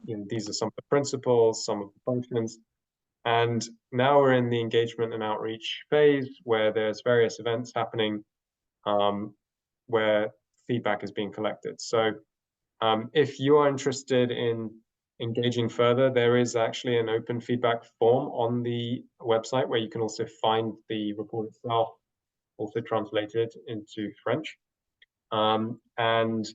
these are some of the principles, some of the functions. And now we're in the engagement and outreach phase where there's various events happening where feedback is being collected. So if you are interested in engaging further, there is actually an open feedback form on the website where you can also find the report itself, also translated into French. And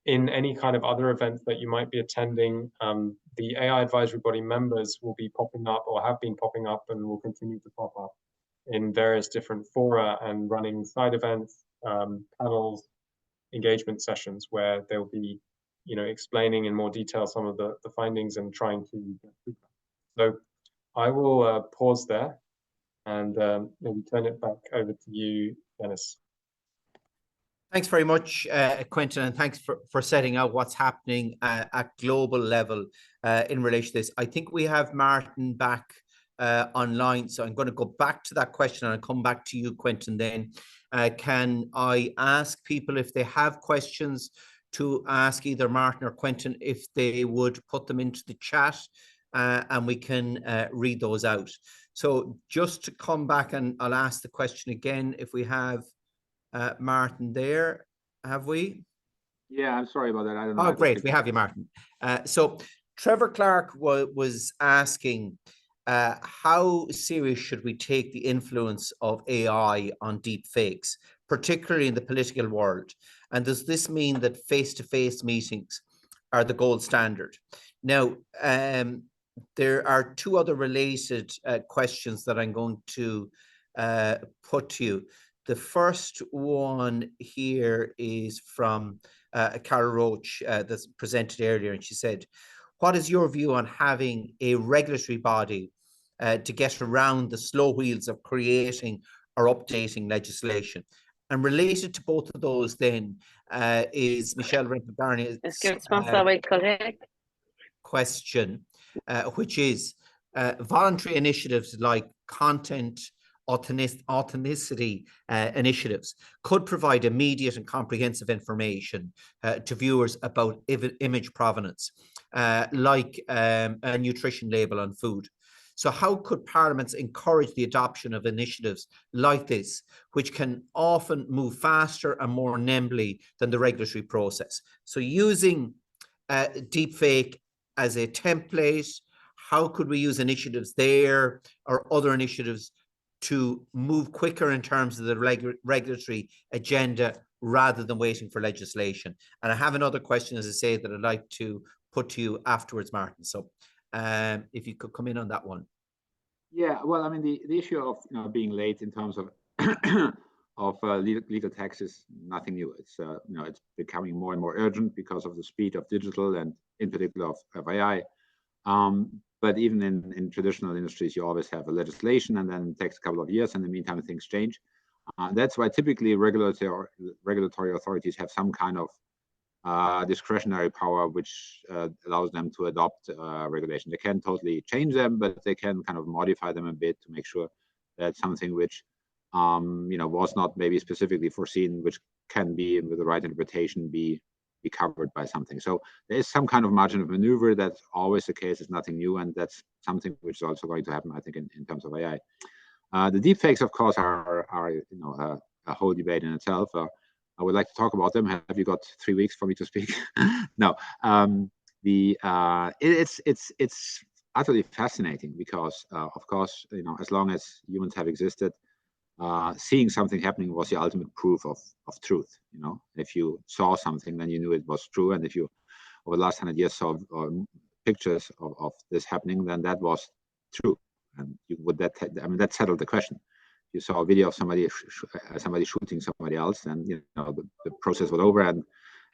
in any kind of other events that you might be attending, the AI advisory body members will be popping up or have been popping up and will continue to pop up in various different fora and running side events, panels, engagement sessions where they'll be, explaining in more detail some of the findings and trying to get feedback. So I will pause there and maybe turn it back over to you, Denis. Thanks very much, Quintin, and thanks for setting out what's happening at global level in relation to this. I think we have Martin back online, so I'm going to go back to that question and I'll come back to you, Quintin, then. Can I ask people if they have questions to ask either Martin or Quintin if they would put them into the chat, and we can read those out. So just to come back, and I'll ask the question again, if we have Martin there, have we? Yeah, I'm sorry about that. I don't know. Oh, great. We have you, Martin. So Trevor Clark was asking, how serious should we take the influence of AI on deep fakes, particularly in the political world? And does this mean that face-to-face meetings are the gold standard? Now, there are two other related questions that I'm going to put to you. The first one here is from Carol Roach that's presented earlier, and she said, what is your view on having a regulatory body to get around the slow wheels of creating or updating legislation? And related to both of those then is Michelle Rempel question, which is voluntary initiatives like content authenticity initiatives could provide immediate and comprehensive information to viewers about image provenance, like a nutrition label on food. So how could parliaments encourage the adoption of initiatives like this, which can often move faster and more nimbly than the regulatory process? So using deepfake as a template, how could we use initiatives there or other initiatives to move quicker in terms of the regulatory agenda rather than waiting for legislation? And I have another question, as I say, that I'd like to put to you afterwards, Martin. So if you could come in on that one. Yeah, well, I mean, the issue of being late in terms of of legal text is nothing new. It's it's becoming more and more urgent because of the speed of digital and in particular of AI. But even in traditional industries, you always have a legislation, and then it takes a couple of years. In the meantime, things change. That's why typically regulatory authorities have some kind of discretionary power, which allows them to adopt regulation. They can't totally change them, but they can kind of modify them a bit to make sure that something which was not maybe specifically foreseen, which can be with the right interpretation be covered by something. So there is some kind of margin of maneuver. That's always the case. It's nothing new, and that's something which is also going to happen, I think, in terms of AI. The deepfakes, of course, are a whole debate in itself. I would like to talk about them. Have you got 3 weeks for me to speak? No. It's utterly fascinating because, of course, as long as humans have existed, seeing something happening was the ultimate proof of truth. If you saw something, then you knew it was true. And if you, over the last 100 years, saw pictures of this happening, then that was true. And that settled the question. You saw a video of somebody shooting somebody else, and the process was over, and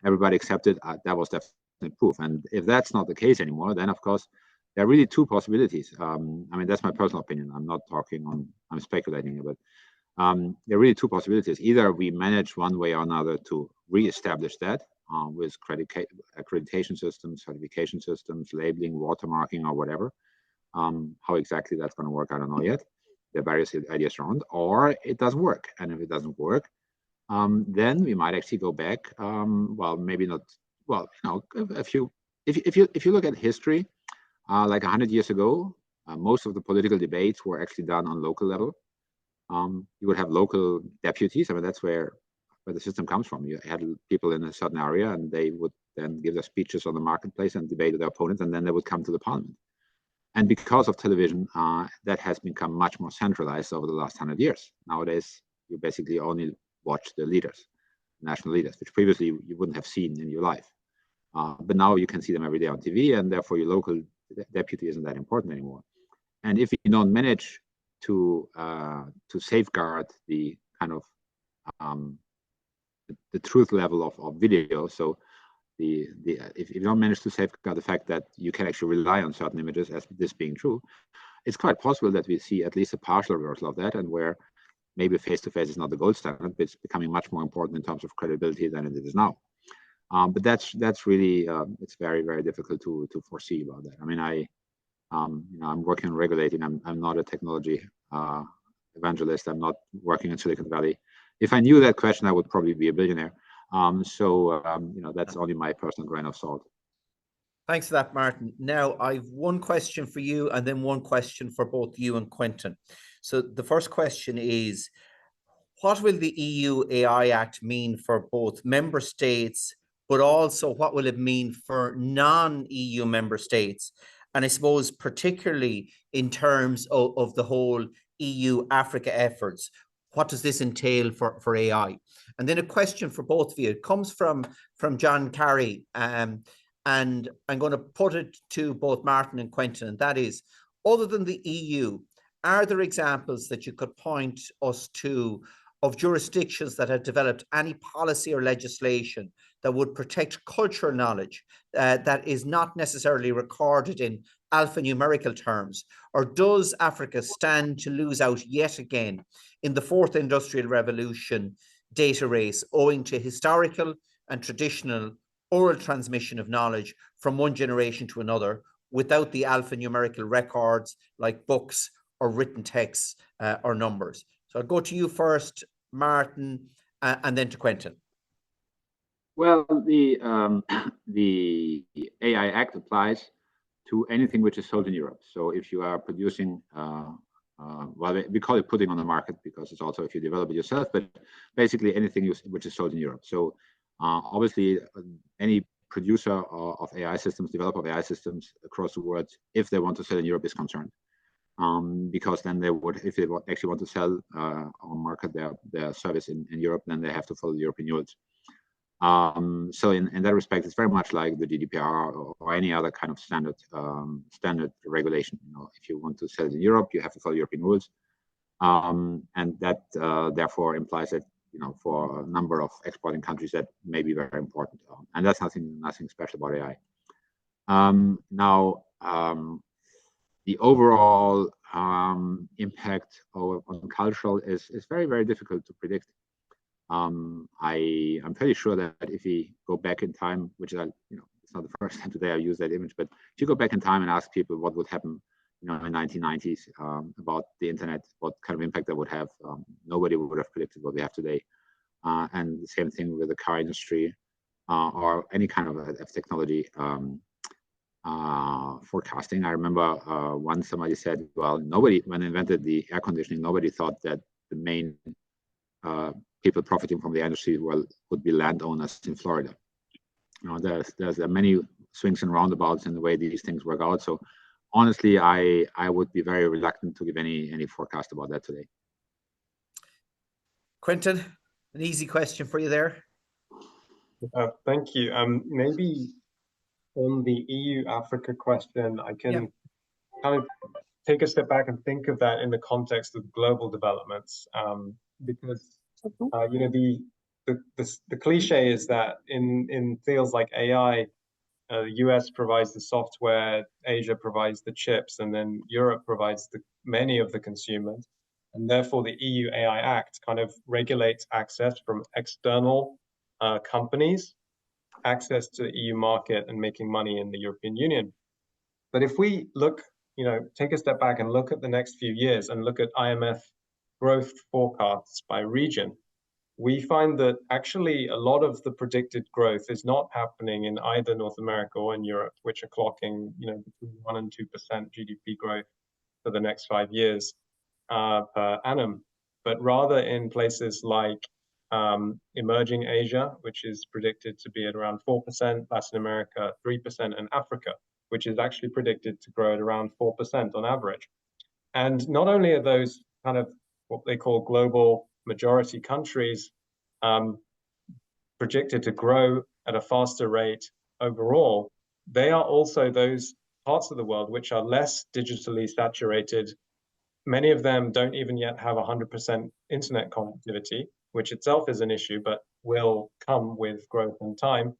everybody accepted that was definitely proof. And if that's not the case anymore, then of course there are really two possibilities. I mean, that's my personal opinion. I'm not talking I'm speculating here, but there are really two possibilities. Either we manage one way or another to re-establish that with accreditation systems, certification systems, labeling, watermarking, or whatever. How exactly that's going to work, I don't know yet. There are various ideas around, or it doesn't work. And if it doesn't work, then we might actually go back. Well, maybe not. Well, if you look at history, like 100 years ago, most of the political debates were actually done on local level. You would have local deputies. I mean, that's where the system comes from. You had people in a certain area, and they would then give their speeches on the marketplace and debate with their opponents, and then they would come to the parliament. And because of television, that has become much more centralized over the last 100 years. Nowadays, you basically only watch the leaders, national leaders, which previously you wouldn't have seen in your life. But now you can see them every day on TV, and therefore your local deputy isn't that important anymore. And if you don't manage to safeguard the kind of the truth level of video, so if you don't manage to safeguard the fact that you can actually rely on certain images as this being true, it's quite possible that we see at least a partial reversal of that, and where maybe face-to-face is not the gold standard, but it's becoming much more important in terms of credibility than it is now. But that's really it's very, very difficult to foresee about that. I mean, I'm working on regulating. I'm not a technology evangelist. I'm not working in Silicon Valley. If I knew that question, I would probably be a billionaire. That's only my personal grain of salt. Thanks for that, Martin. Now, I've one question for you and then one question for both you and Quintin. So the first question is, what will the EU AI Act mean for both member states, but also what will it mean for non-EU member states? And I suppose particularly in terms of the whole EU-Africa efforts, what does this entail for AI? And then a question for both of you. It comes from John Carey, and I'm going to put it to both Martin and Quintin, and that is, other than the EU, are there examples that you could point us to of jurisdictions that have developed any policy or legislation that would protect cultural knowledge that is not necessarily recorded in alphanumerical terms? Or does Africa stand to lose out yet again in the fourth industrial revolution data race owing to historical and traditional oral transmission of knowledge from one generation to another without the alphanumerical records like books or written texts or numbers? So I'll go to you first, Martin, and then to Quintin. Well, the AI Act applies to anything which is sold in Europe. So if you are producing, well, we call it putting on the market because it's also if you develop it yourself, but basically anything which is sold in Europe. So obviously, any producer of AI systems, developer of AI systems across the world, if they want to sell in Europe, is concerned. Because then they would, if they actually want to sell or market their service in Europe, then they have to follow the European rules. So in that respect, it's very much like the GDPR or any other kind of standard regulation. If you want to sell it in Europe, you have to follow European rules, and that therefore implies that for a number of exporting countries that may be very important, and that's nothing special about AI. Now. The overall impact on cultural is very, very difficult to predict. I'm pretty sure that if we go back in time, which is it's not the first time today I use that image, but if you go back in time and ask people what would happen, in the 1990s about the internet, what kind of impact that would have, nobody would have predicted what we have today. And the same thing with the car industry or any kind of technology. Forecasting. I remember once somebody said, well, when they invented the air conditioning, nobody thought that the main people profiting from the industry would be landowners in Florida. There's many swings and roundabouts in the way these things work out. So honestly, I would be very reluctant to give any forecast about that today. Quintin, an easy question for you there. Thank you. Maybe on the EU-Africa question, I can kind of take a step back and think of that in the context of global developments, because the cliche is that in fields like AI, the US provides the software, Asia provides the chips, and then Europe provides many of the consumers, and therefore the EU AI Act kind of regulates access from external companies, access to the EU market and making money in the European Union. But if we look, take a step back and look at the next few years and look at IMF growth forecasts by region, we find that actually a lot of the predicted growth is not happening in either North America or in Europe, which are clocking, between 1% and 2% GDP growth for the next 5 years per annum, but rather in places like emerging Asia, which is predicted to be at around 4%, Latin America 3%, and Africa, which is actually predicted to grow at around 4% on average. And not only are those kind of what they call global majority countries projected to grow at a faster rate overall, they are also those parts of the world which are less digitally saturated. Many of them don't even yet have 100% internet connectivity, which itself is an issue, but will come with growth in time,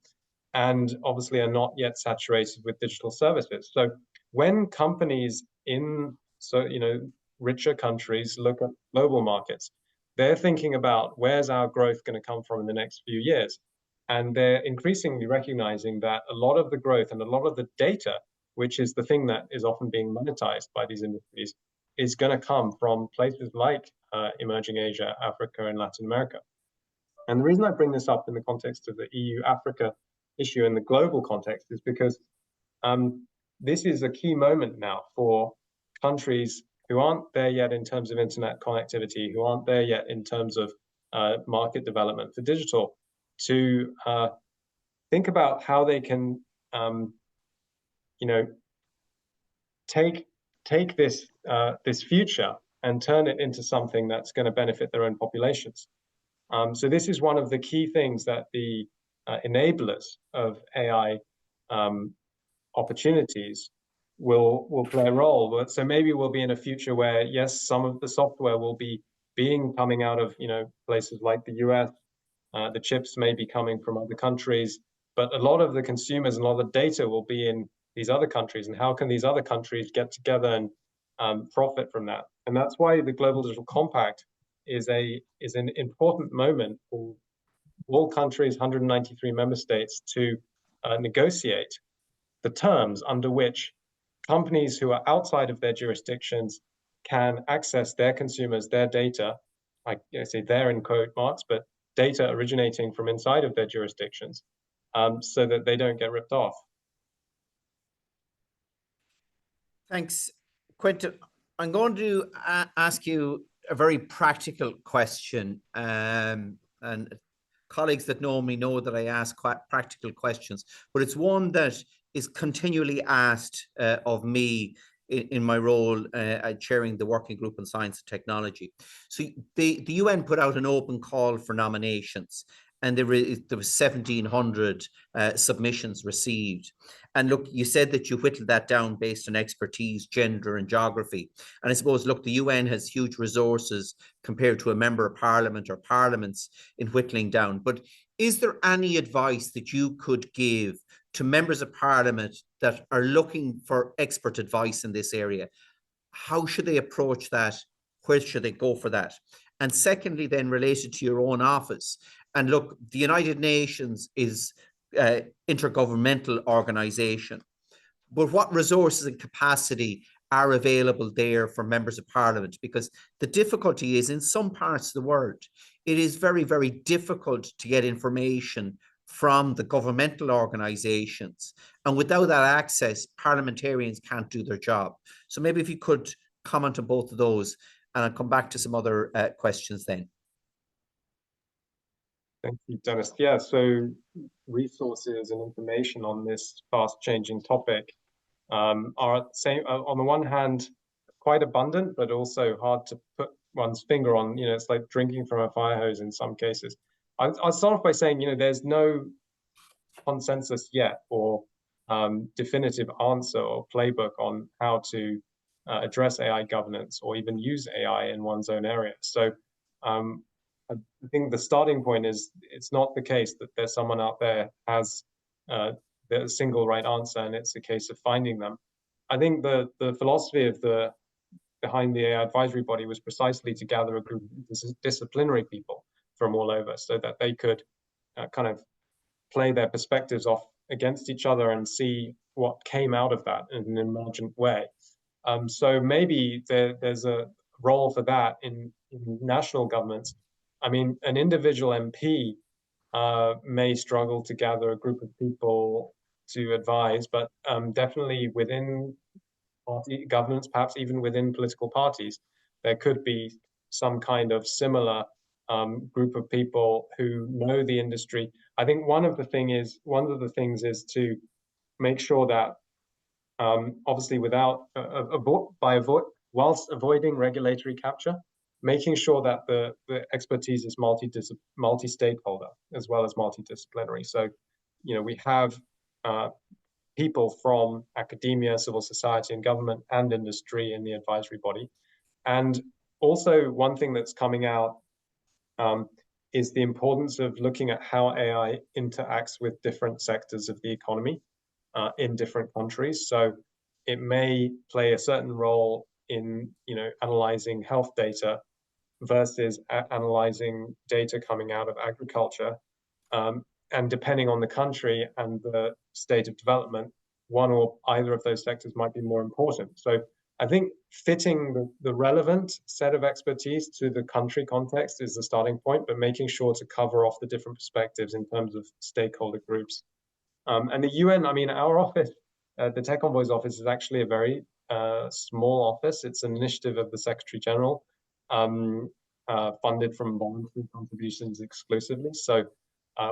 and obviously are not yet saturated with digital services. So when companies in richer countries look at global markets, they're thinking about where's our growth going to come from in the next few years. And they're increasingly recognizing that a lot of the growth and a lot of the data, which is the thing that is often being monetized by these industries, is going to come from places like emerging Asia, Africa, and Latin America. And the reason I bring this up in the context of the EU-Africa issue in the global context is because this is a key moment now for countries who aren't there yet in terms of internet connectivity, who aren't there yet in terms of market development for digital, to think about how they can, take this this future and turn it into something that's going to benefit their own populations. So this is one of the key things that the enablers of AI opportunities will play a role. So maybe we'll be in a future where, yes, some of the software will be coming out of places like the US. The chips may be coming from other countries, but a lot of the consumers and a lot of the data will be in these other countries. And how can these other countries get together and profit from that? And that's why the Global Digital Compact is an important moment for all countries, 193 member states, to negotiate the terms under which companies who are outside of their jurisdictions can access their consumers, their data, I say their in quote marks, but data originating from inside of their jurisdictions, so that they don't get ripped off. Thanks, Quintin. I'm going to ask you a very practical question, and colleagues that know me know that I ask quite practical questions, but it's one that is continually asked of me in my role chairing the working group on science and technology. So the UN put out an open call for nominations, and there was 1,700 submissions received. And look, you said that you whittled that down based on expertise, gender and geography. And I suppose, look, the UN has huge resources compared to a member of parliament or parliaments in whittling down. But is there any advice that you could give to members of parliament that are looking for expert advice in this area? How should they approach that? Where should they go for that? And secondly, then, related to your own office, and look, the United Nations is intergovernmental organization, but what resources and capacity are available there for members of parliament? Because the difficulty is, in some parts of the world, it is very, very difficult to get information from the governmental organizations. And without that access, parliamentarians can't do their job. So maybe if you could comment on both of those, and I'll come back to some other questions then. Thank you, Dennis. Yeah, so resources and information on this fast-changing topic are same, on the one hand, quite abundant, but also hard to put one's finger on. It's like drinking from a fire hose in some cases. I'll start off by saying, there's no consensus yet or definitive answer or playbook on how to address AI governance or even use AI in one's own area. So I think the starting point is, it's not the case that there's someone out there has the single right answer and it's a case of finding them. I think the philosophy of behind the AI advisory body was precisely to gather a group of disciplinary people from all over, so that they could kind of play their perspectives off against each other and see what came out of that in an emergent way. So maybe there's a role for that in national governments. I mean, an individual MP may struggle to gather a group of people to advise, but definitely within party governments, perhaps even within political parties, there could be some kind of similar group of people who know the industry. I think one of the things is to make sure that obviously whilst avoiding regulatory capture, making sure that the expertise is multi-stakeholder as well as multidisciplinary. So, we have people from academia, civil society, and government and industry in the advisory body. And also, one thing that's coming out is the importance of looking at how AI interacts with different sectors of the economy in different countries. So it may play a certain role in, analyzing health data versus analyzing data coming out of agriculture. And depending on the country and the state of development, one or either of those sectors might be more important. So I think fitting the relevant set of expertise to the country context is the starting point, but making sure to cover off the different perspectives in terms of stakeholder groups. And the UN, I mean, our office, the Tech Envoy's office, is actually a very small office. It's an initiative of the Secretary General, funded from voluntary contributions exclusively. So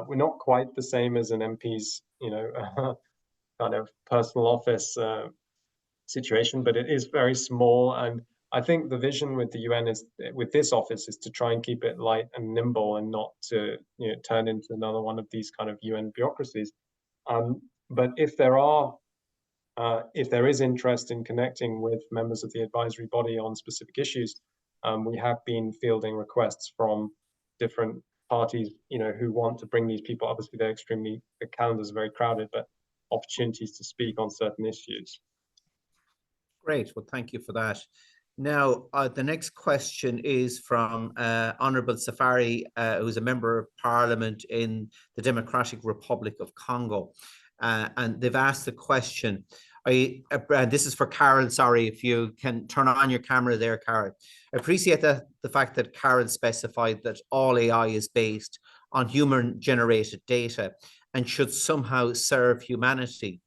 we're not quite the same as an MP's, kind of personal office situation, but it is very small. And I think the vision with the UN is, with this office, is to try and keep it light and nimble and not to turn into another one of these kind of UN bureaucracies. But if there is interest in connecting with members of the advisory body on specific issues, we have been fielding requests from different parties, who want to bring these people. Obviously, the calendars are very crowded, but opportunities to speak on certain issues. Great. Well, thank you for that. Now, the next question is from Honourable Safari, who's a member of Parliament in the Democratic Republic of Congo. And they've asked the question, this is for Carol, sorry, if you can turn on your camera there, Carol. I appreciate the fact that Carol specified that all AI is based on human-generated data and should somehow serve humanity.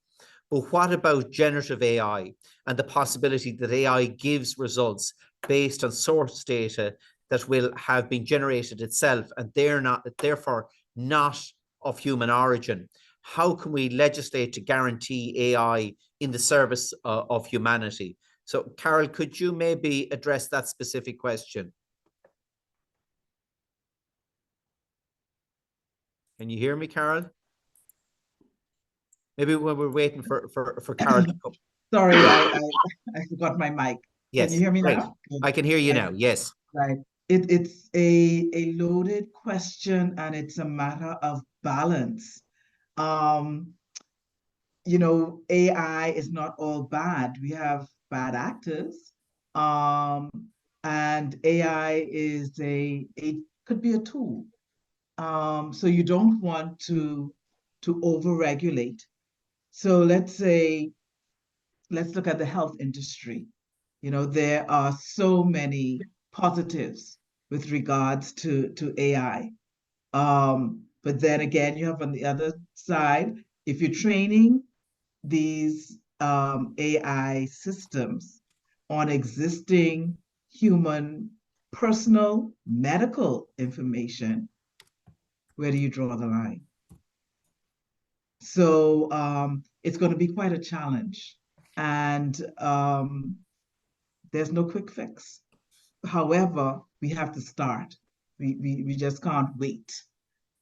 But what about generative AI and the possibility that AI gives results based on source data that will have been generated itself and therefore not of human origin? How can we legislate to guarantee AI in the service of humanity? So, Carol, could you maybe address that specific question? Can you hear me, Carol? Maybe when we're waiting for Carol to come. Sorry, I forgot my mic. Yes, can you hear me great. now? I can hear you now, yes. Right. It's a loaded question, and it's a matter of balance. AI is not all bad. We have bad actors. And AI is it could be a tool. So you don't want to over-regulate. So let's look at the health industry. There are so many positives with regards to AI. But then again, you have on the other side, if you're training these AI systems on existing human personal medical information, where do you draw the line? So it's going to be quite a challenge, and there's no quick fix. However, we have to start. We just can't wait.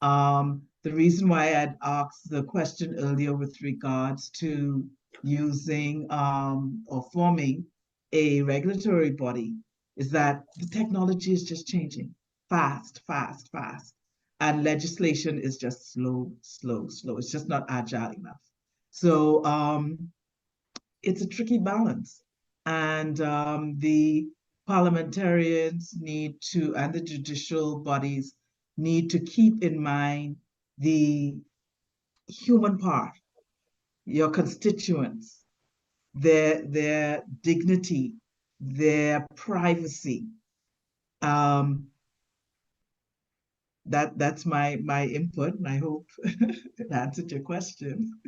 The reason why I'd asked the question earlier with regards to using or forming a regulatory body is that the technology is just changing fast. And legislation is just slow. It's just not agile enough. So it's a tricky balance. And the parliamentarians and the judicial bodies need to keep in mind the human part, your constituents, their dignity, their privacy. That's my input, and I hope it answered your question.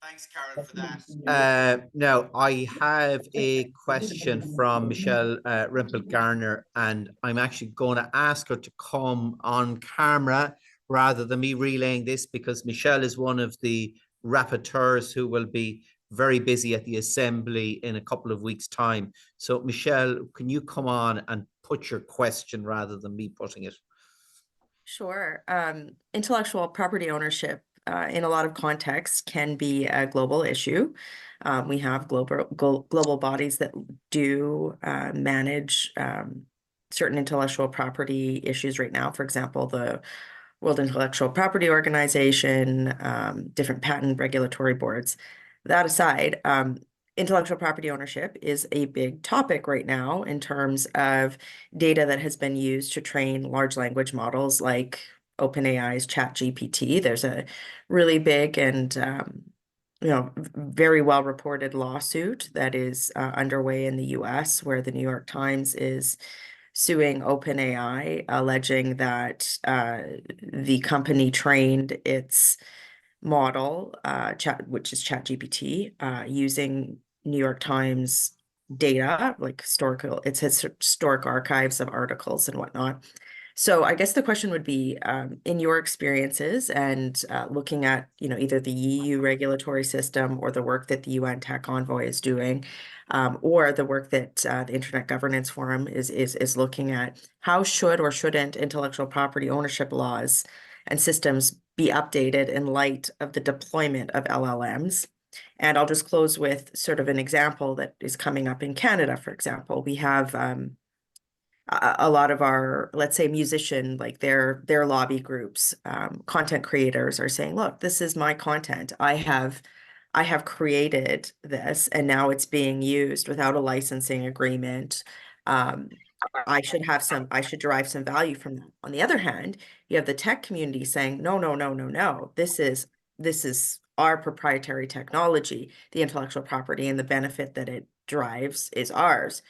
Thanks, Carol, for that. Now, I have a question from Michelle Rempel Garner, and I'm actually going to ask her to come on camera rather than me relaying this, because Michelle is one of the rapporteurs who will be very busy at the Assembly in a couple of weeks' time. So, Michelle, can you come on and put your question rather than me putting it? Sure. Intellectual property ownership in a lot of contexts can be a global issue. We have global bodies that do manage certain intellectual property issues right now. For example, the World Intellectual Property Organization, different patent regulatory boards. That aside, intellectual property ownership is a big topic right now in terms of data that has been used to train large language models like OpenAI's ChatGPT. There's a really big and very well reported lawsuit that is underway in the US, where the New York Times is suing OpenAI, alleging that the company trained its model, which is ChatGPT, using New York Times data, like it says historic archives of articles and whatnot. So I guess the question would be, in your experiences and looking at, either the EU regulatory system or the work that the UN Tech Envoy is doing, or the work that the Internet Governance Forum is looking at, how should or shouldn't intellectual property ownership laws and systems be updated in light of the deployment of LLMs? And I'll just close with sort of an example that is coming up in Canada, for example. We have a lot of our, let's say, musician, like their lobby groups, content creators are saying, look, this is my content. I have created this and now it's being used without a licensing agreement. I should derive some value from that. On the other hand, you have the tech community saying, no, no, no, no, no. This is our proprietary technology. The intellectual property and the benefit that it drives is ours.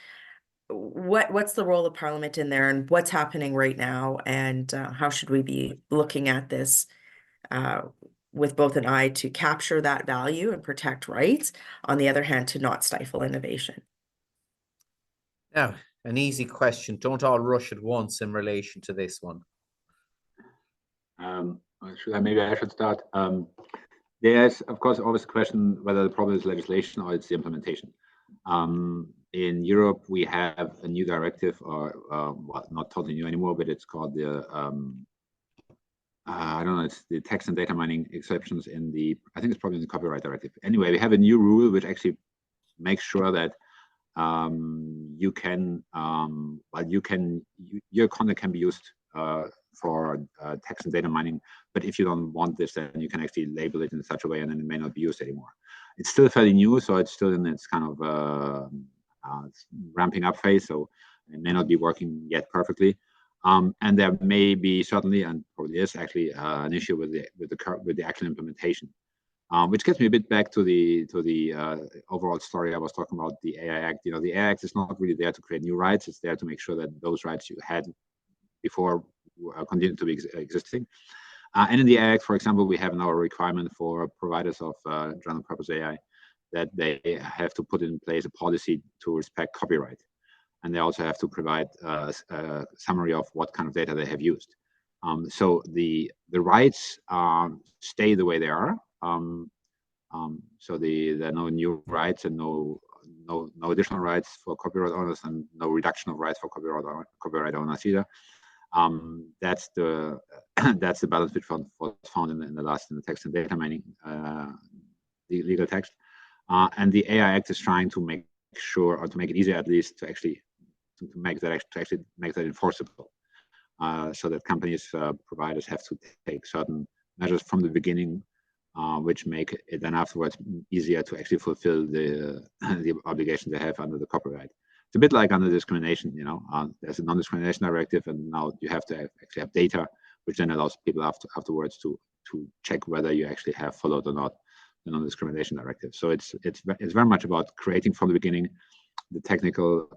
What's the role of Parliament in there, and what's happening right now, and how should we be looking at this with both an eye to capture that value and protect rights, on the other hand, to not stifle innovation? Now, an easy question. Don't all rush at once in relation to this one. Maybe I should start. There's, of course, always a question whether the problem is legislation or it's the implementation. In Europe, we have a new directive, or well, not totally new anymore, but it's called the I don't know, it's the text and data mining exceptions in the, I think it's probably in the copyright directive. Anyway, we have a new rule which actually makes sure that your content can be used for text and data mining, but if you don't want this, then you can actually label it in such a way and then it may not be used anymore. It's still fairly new, so it's still in its kind of ramping up phase, so it may not be working yet perfectly. And there may be certainly, and probably is actually, an issue with the actual implementation, which gets me a bit back to the overall story I was talking about, the AI Act. The AI Act is not really there to create new rights; it's there to make sure that those rights you had before continue to be existing. And in the AI Act, for example, we have now a requirement for providers of general purpose AI that they have to put in place a policy to respect copyright. And they also have to provide a summary of what kind of data they have used. So the rights stay the way they are. So there are no new rights and no additional rights for copyright owners, and no reduction of rights for copyright owners either. That's the balance between what's found in the text and data mining legal text. And the AI Act is trying to make sure, or to make it easier at least, to actually make that enforceable, so that companies, providers have to take certain measures from the beginning, which make it then afterwards easier to actually fulfill the obligation they have under the copyright. It's a bit like under discrimination, there's a non-discrimination directive, and now you have to actually have data, which then allows people afterwards to check whether you actually have followed or not the non-discrimination directive. So it's very much about creating from the beginning the technical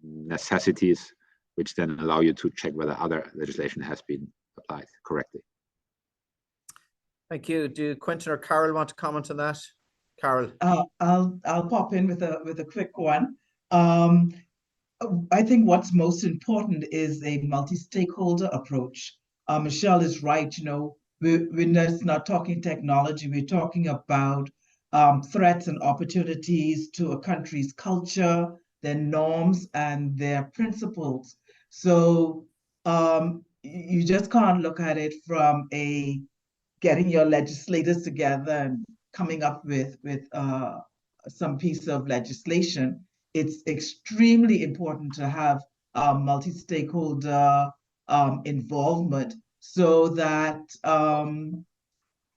necessities, which then allow you to check whether other legislation has been applied correctly. Thank you. Do Quintin or Carol want to comment on that? Carol. I'll pop in with a quick one. I think what's most important is a multi-stakeholder approach. Michelle is right. We're just not talking technology. We're talking about threats and opportunities to a country's culture, their norms, and their principles. So you just can't look at it from getting your legislators together and coming up with some piece of legislation. It's extremely important to have multi-stakeholder involvement, so that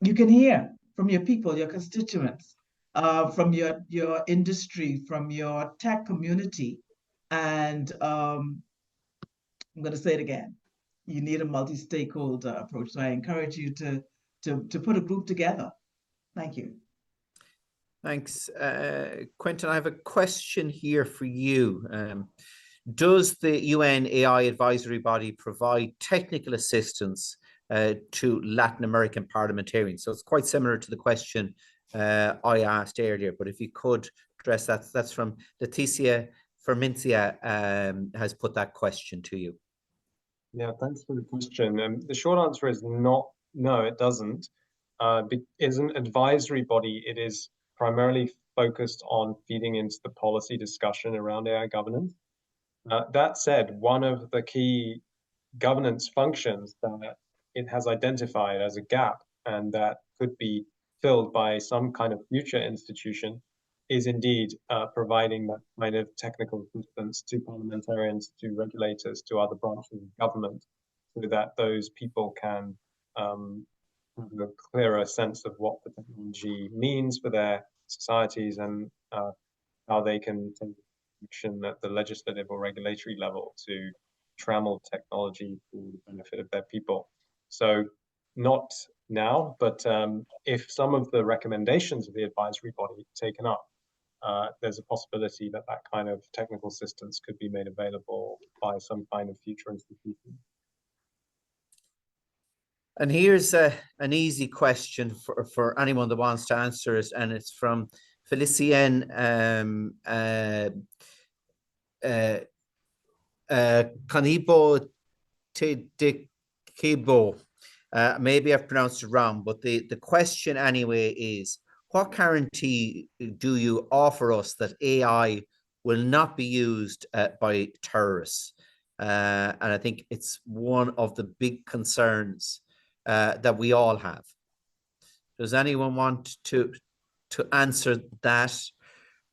you can hear from your people, your constituents, from your industry, from your tech community. And I'm going to say it again. You need a multi-stakeholder approach. So I encourage you to put a group together. Thank you. Thanks. Quintin, I have a question here for you. Does the UN AI advisory body provide technical assistance to Latin American parliamentarians? So it's quite similar to the question I asked earlier, but if you could address that, that's from Leticia Fermincia, has put that question to you. Yeah, thanks for the question. The short answer is not, no, it doesn't. As an advisory body, it is primarily focused on feeding into the policy discussion around AI governance. That said, one of the key governance functions that it has identified as a gap and that could be filled by some kind of future institution is indeed providing that kind of technical assistance to parliamentarians, to regulators, to other branches of government, so that those people can have a clearer sense of what the technology means for their societies and how they can take action at the legislative or regulatory level to trammel technology for the benefit of their people. So not now, but if some of the recommendations of the advisory body are taken up, there's a possibility that that kind of technical assistance could be made available by some kind of future institution. And here's an easy question for anyone that wants to answer it, and it's from Felicien Canibo Tedekebo. Maybe I've pronounced it wrong, but the question anyway is, what guarantee do you offer us that AI will not be used by terrorists? And I think it's one of the big concerns that we all have. Does anyone want to answer that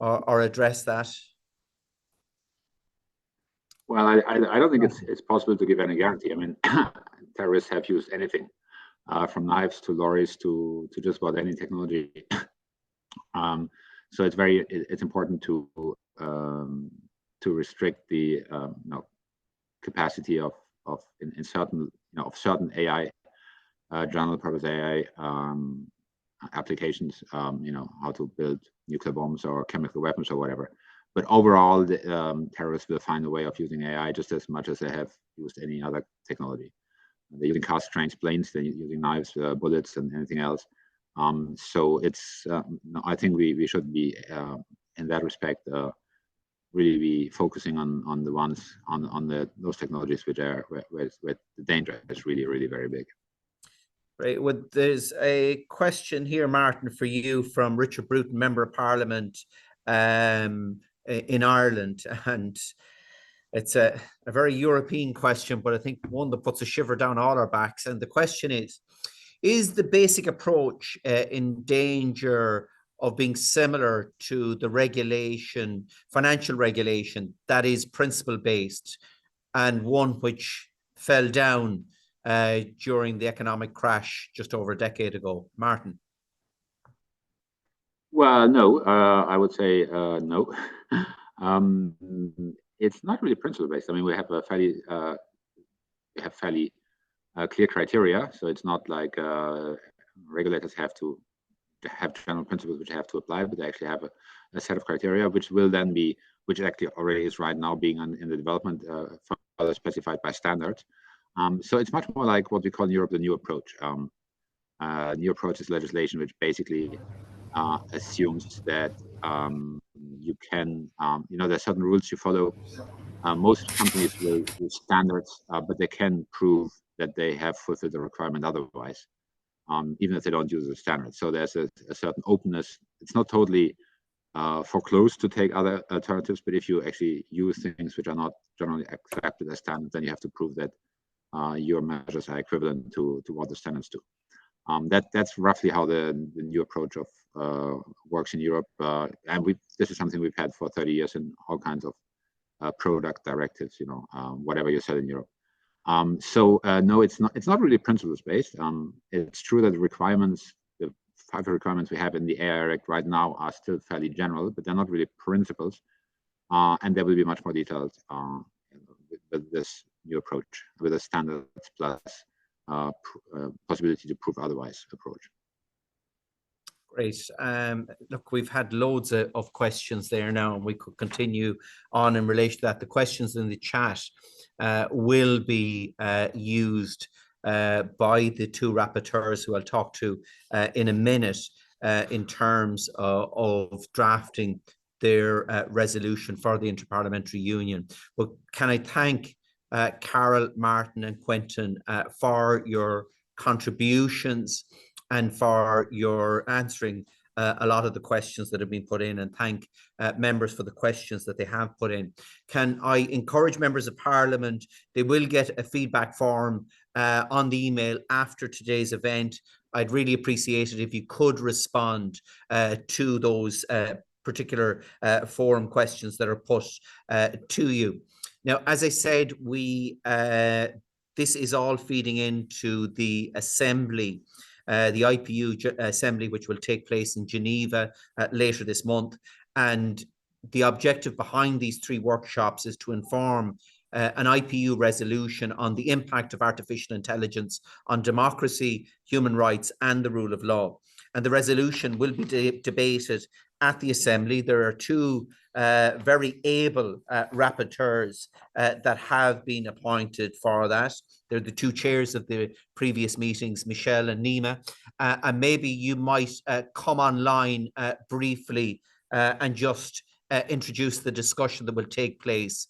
or address that? Well, I don't think it's possible to give any guarantee. I mean, terrorists have used anything, from knives to lorries to just about any technology. So it's important to restrict the capacity of in certain of certain AI general purpose AI applications. How to build nuclear bombs or chemical weapons or whatever. But overall, the terrorists will find a way of using AI just as much as they have used any other technology. They're using cars, trains, planes. They're using knives, bullets, and anything else. So it's. I think we should be in that respect really be focusing on the ones on those technologies which are where the danger is really very big. Right. Well, there's a question here, Martin, for you from Richard Bruton, Member of Parliament in Ireland, and it's a very European question, but I think one that puts a shiver down all our backs. And the question is the basic approach in danger of being similar to the regulation, financial regulation that is principle-based and one which fell down during the economic crash just over a decade ago? Martin? Well, no, I would say no. It's not really principle-based. I mean, we have a fairly clear criteria, so it's not like regulators have to have general principles which have to apply, but they actually have a set of criteria which will then be, which actually already is right now being in the development, further specified by standards. So it's much more like what we call in Europe the new approach. New approach is legislation which basically assumes that you can, there are certain rules you follow. Most companies will use standards, but they can prove that they have fulfilled the requirement otherwise, even if they don't use the standards. So there's a certain openness. It's not totally foreclosed to take other alternatives, but if you actually use things which are not generally accepted as standards, then you have to prove that your measures are equivalent to what the standards do. That's roughly how the new approach of works in Europe, and this is something we've had for 30 years in all kinds of product directives, whatever you sell in Europe. So no, it's not really principles based. It's true that the requirements, the 5 requirements we have in the AI Act right now are still fairly general, but they're not really principles, and there will be much more detailed with this new approach, with a standards plus possibility to prove otherwise approach. Great. Look, we've had loads of questions there now, and we could continue on in relation to that. The questions in the chat will be used by the two rapporteurs who I'll talk to in a minute in terms of drafting their resolution for the Inter-Parliamentary Union. But can I thank Carol, Martin and Quintin for your contributions and for your answering a lot of the questions that have been put in, and thank members for the questions that they have put in. Can I encourage members of Parliament, they will get a feedback form on the email after today's event. I'd really appreciate it if you could respond to those particular forum questions that are put to you. Now, as I said, this is all feeding into the assembly, the IPU assembly, which will take place in Geneva later this month. And the objective behind these three workshops is to inform an IPU resolution on the impact of artificial intelligence on democracy, human rights, and the rule of law. And the resolution will be debated at the Assembly. There are two very able rapporteurs that have been appointed for that. They're the two chairs of the previous meetings, Michelle and Neema. And maybe you might come online briefly and just introduce the discussion that will take place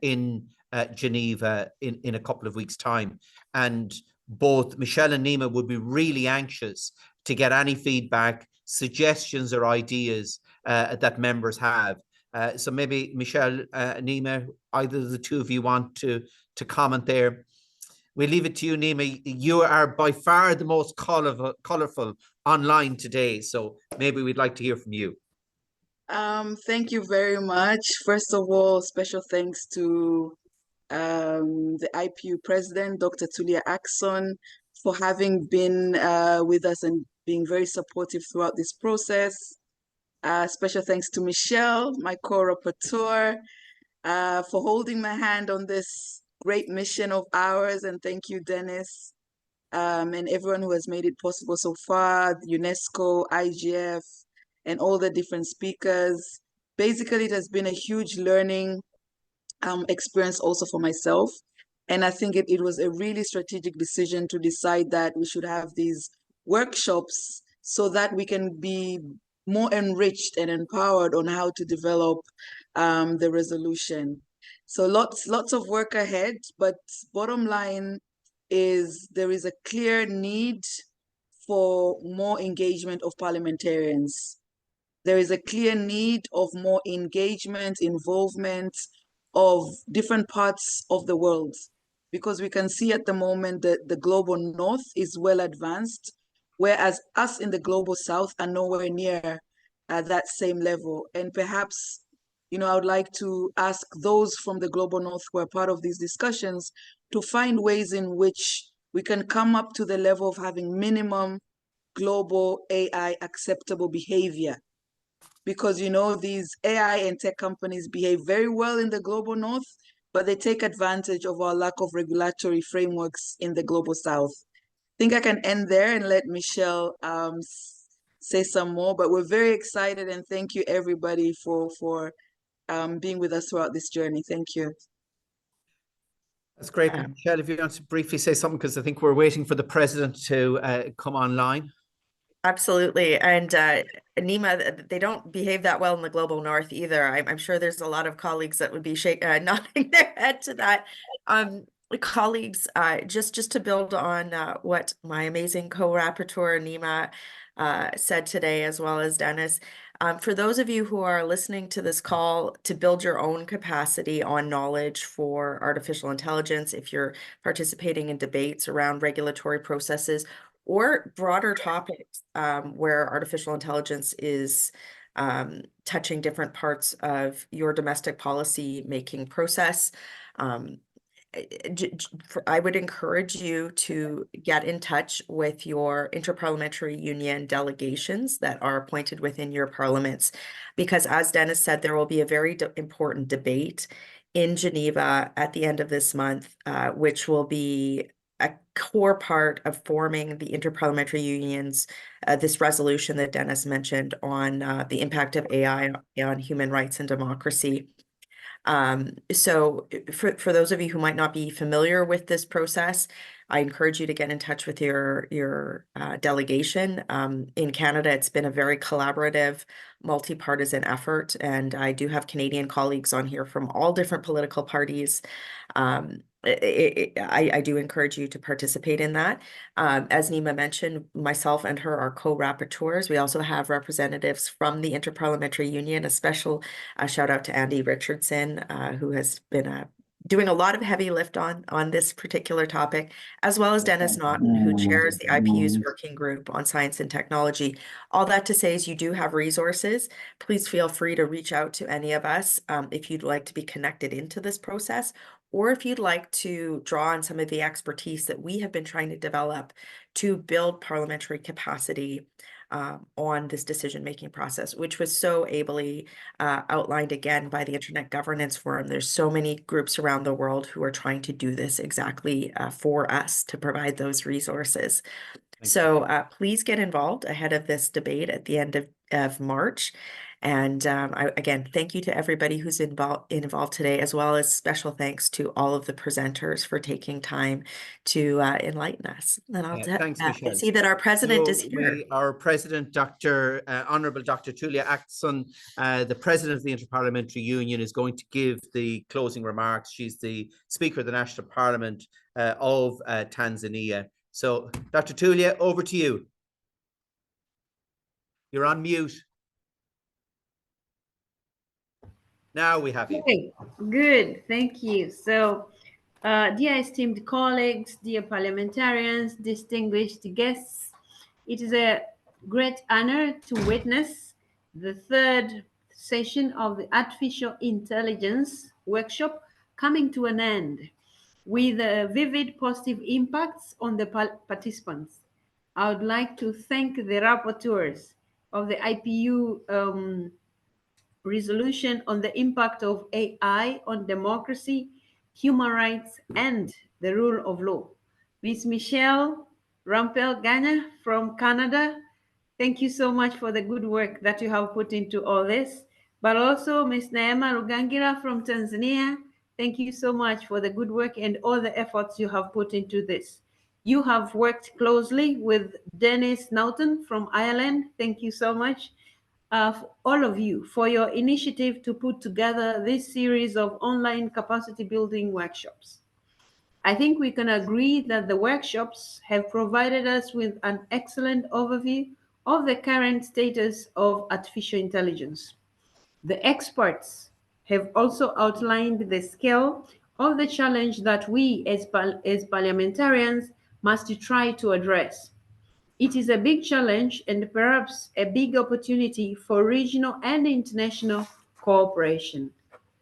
in Geneva in a couple of weeks' time. And both Michelle and Neema would be really anxious to get any feedback, suggestions or ideas that members have. So maybe Michelle, Neema, either of the two of you want to comment there. We'll leave it to you, Neema. You are by far the most colourful online today, so maybe we'd like to hear from you. Thank you very much. First of all, special thanks to the IPU president, Dr. Tulia Ackson, for having been with us and being very supportive throughout this process. Special thanks to Michelle, my co-rapporteur, for holding my hand on this great mission of ours. And thank you, Denis, and everyone who has made it possible so far, UNESCO, IGF, and all the different speakers. Basically, it has been a huge learning experience also for myself. And I think it was a really strategic decision to decide that we should have these workshops so that we can be more enriched and empowered on how to develop the resolution. So lots of work ahead, but bottom line is there is a clear need for more engagement of parliamentarians. There is a clear need of more engagement, involvement of different parts of the world, because we can see at the moment that the global north is well advanced, whereas us in the global south are nowhere near that same level. And perhaps, I would like to ask those from the global north who are part of these discussions to find ways in which we can come up to the level of having minimum global AI acceptable behavior. Because, these AI and tech companies behave very well in the global north, but they take advantage of our lack of regulatory frameworks in the global south. I think I can end there and let Michelle say some more, but we're very excited, and thank you everybody for being with us throughout this journey. Thank you. That's great. Michelle, if you want to briefly say something, because I think we're waiting for the president to come online. Absolutely. And Neema, they don't behave that well in the global north either. I'm sure there's a lot of colleagues that would be nodding their head to that. Colleagues, just to build on what my amazing co-rapporteur Neema said today, as well as Denis, for those of you who are listening to this call to build your own capacity on knowledge for artificial intelligence, if you're participating in debates around regulatory processes, or broader topics where artificial intelligence is touching different parts of your domestic policy making process, I would encourage you to get in touch with your Inter-Parliamentary Union delegations that are appointed within your parliaments, because as Denis said, there will be a very important debate in Geneva at the end of this month, which will be a core part of forming the Inter-Parliamentary Union's this resolution that Denis mentioned on the impact of AI on human rights and democracy. So for those of you who might not be familiar with this process, I encourage you to get in touch with your delegation. In Canada, it's been a very collaborative, multi-partisan effort, and I do have Canadian colleagues on here from all different political parties. I do encourage you to participate in that. As Neema mentioned, myself and her are co-rapporteurs. We also have representatives from the Inter-Parliamentary Union. A special shout out to Andy Richardson, who has been doing a lot of heavy lift on this particular topic, as well as Denis Naughten, who chairs the IPU's working group on science and technology. All that to say is you do have resources. Please feel free to reach out to any of us if you'd like to be connected into this process, or if you'd like to draw on some of the expertise that we have been trying to develop to build parliamentary capacity on this decision-making process, which was so ably outlined again by the Internet Governance Forum. There's so many groups around the world who are trying to do this exactly for us to provide those resources. So please get involved ahead of this debate at the end of March. And again, thank you to everybody who's involved today, as well as special thanks to all of the presenters for taking time to enlighten us. And I'll thanks, Michelle. see that our president is here. Our president, Honourable Dr. Tulia Ackson, the president of the Inter-Parliamentary Union, is going to give the closing remarks. She's the Speaker of the National Parliament of Tanzania. So, Dr. Tulia, over to you. You're on mute. Now we have you. Okay, good, thank you. So, dear esteemed colleagues, dear parliamentarians, distinguished guests, it is a great honor to witness the third session of the Artificial Intelligence workshop coming to an end with vivid positive impacts on the participants. I would like to thank the rapporteurs of the IPU resolution on the impact of AI on democracy, human rights, and the rule of law. Ms. Michelle Rempel Garner from Canada, thank you so much for the good work that you have put into all this. But also Ms. Neema Lugangira from Tanzania, thank you so much for the good work and all the efforts you have put into this. You have worked closely with Denis Naughten from Ireland. Thank you so much. All of you for your initiative to put together this series of online capacity building workshops. I think we can agree that the workshops have provided us with an excellent overview of the current status of artificial intelligence. The experts have also outlined the scale of the challenge that we as parliamentarians must try to address. It is a big challenge and perhaps a big opportunity for regional and international cooperation.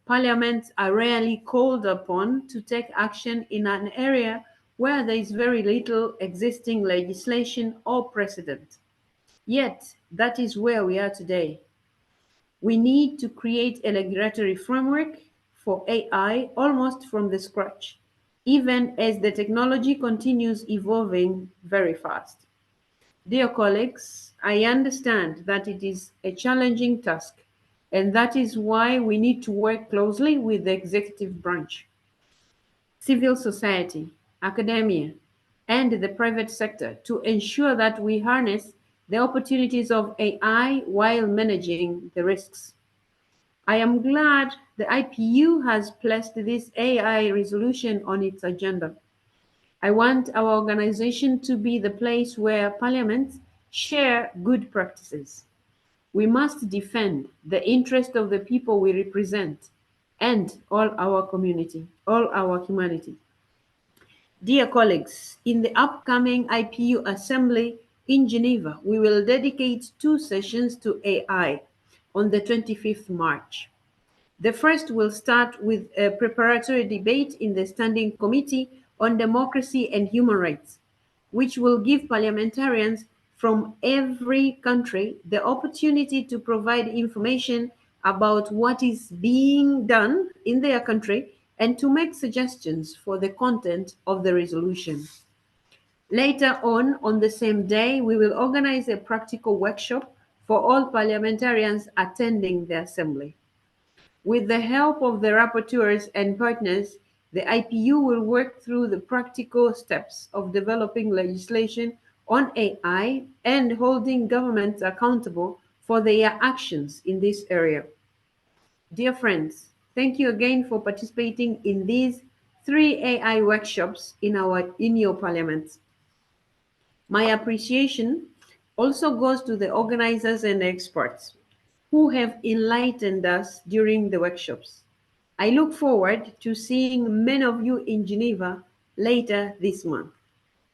Parliaments are rarely called upon to take action in an area where there is very little existing legislation or precedent. Yet, that is where we are today. We need to create a regulatory framework for AI almost from the scratch, even as the technology continues evolving very fast. Dear colleagues, I understand that it is a challenging task, and that is why we need to work closely with the executive branch, civil society, academia, and the private sector to ensure that we harness the opportunities of AI while managing the risks. I am glad the IPU has placed this AI resolution on its agenda. I want our organization to be the place where parliaments share good practices. We must defend the interest of the people we represent and all our community, all our humanity. Dear colleagues, in the upcoming IPU Assembly in Geneva, we will dedicate 2 sessions to AI on the 25th March. The first will start with a preparatory debate in the Standing Committee on Democracy and Human Rights, which will give parliamentarians from every country the opportunity to provide information about what is being done in their country and to make suggestions for the content of the resolution. Later on the same day, we will organize a practical workshop for all parliamentarians attending the assembly. With the help of the rapporteurs and partners, the IPU will work through the practical steps of developing legislation on AI and holding governments accountable for their actions in this area. Dear friends, thank you again for participating in these 3 AI workshops in your parliaments. My appreciation also goes to the organizers and experts who have enlightened us during the workshops. I look forward to seeing many of you in Geneva later this month.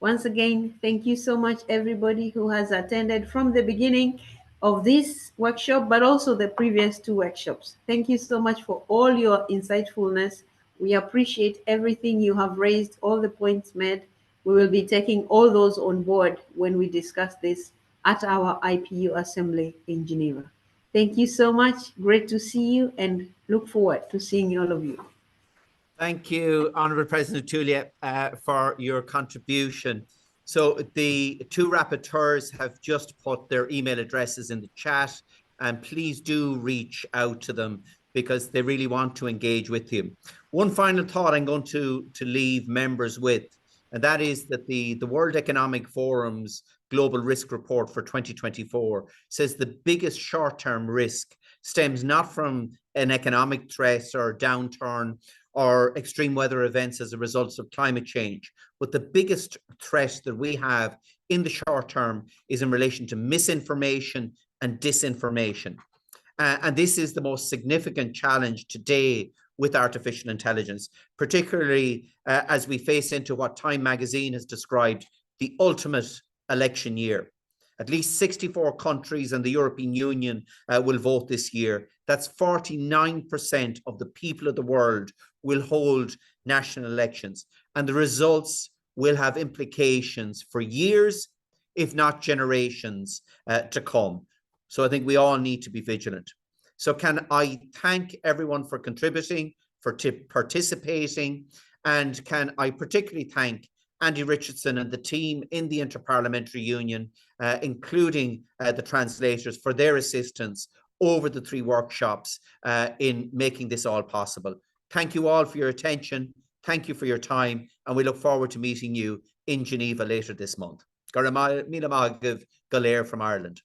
Once again, thank you so much, everybody who has attended from the beginning of this workshop, but also the previous 2 workshops. Thank you so much for all your insightfulness. We appreciate everything you have raised, all the points made. We will be taking all those on board when we discuss this at our IPU assembly in Geneva. Thank you so much. Great to see you and look forward to seeing all of you. Thank you, Honourable President Tulia, for your contribution. So the 2 rapporteurs have just put their email addresses in the chat, and please do reach out to them because they really want to engage with you. One final thought I'm going to leave members with, and that is that the World Economic Forum's Global Risk Report for 2024 says the biggest short-term risk stems not from an economic threat or downturn or extreme weather events as a result of climate change, but the biggest threat that we have in the short term is in relation to misinformation and disinformation. And this is the most significant challenge today with artificial intelligence, particularly as we face into what Time magazine has described the ultimate election year. At least 64 countries and the European Union will vote this year. That's 49% of the people of the world will hold national elections. And the results will have implications for years, if not generations to come. So I think we all need to be vigilant. So can I thank everyone for contributing, for participating, and can I particularly thank Andy Richardson and the team in the Inter-Parliamentary Union, including the translators, for their assistance over the 3 workshops in making this all possible. Thank you all for your attention. Thank you for your time, and we look forward to meeting you in Geneva later this month. Gair míle maith agaibh go léir from Ireland.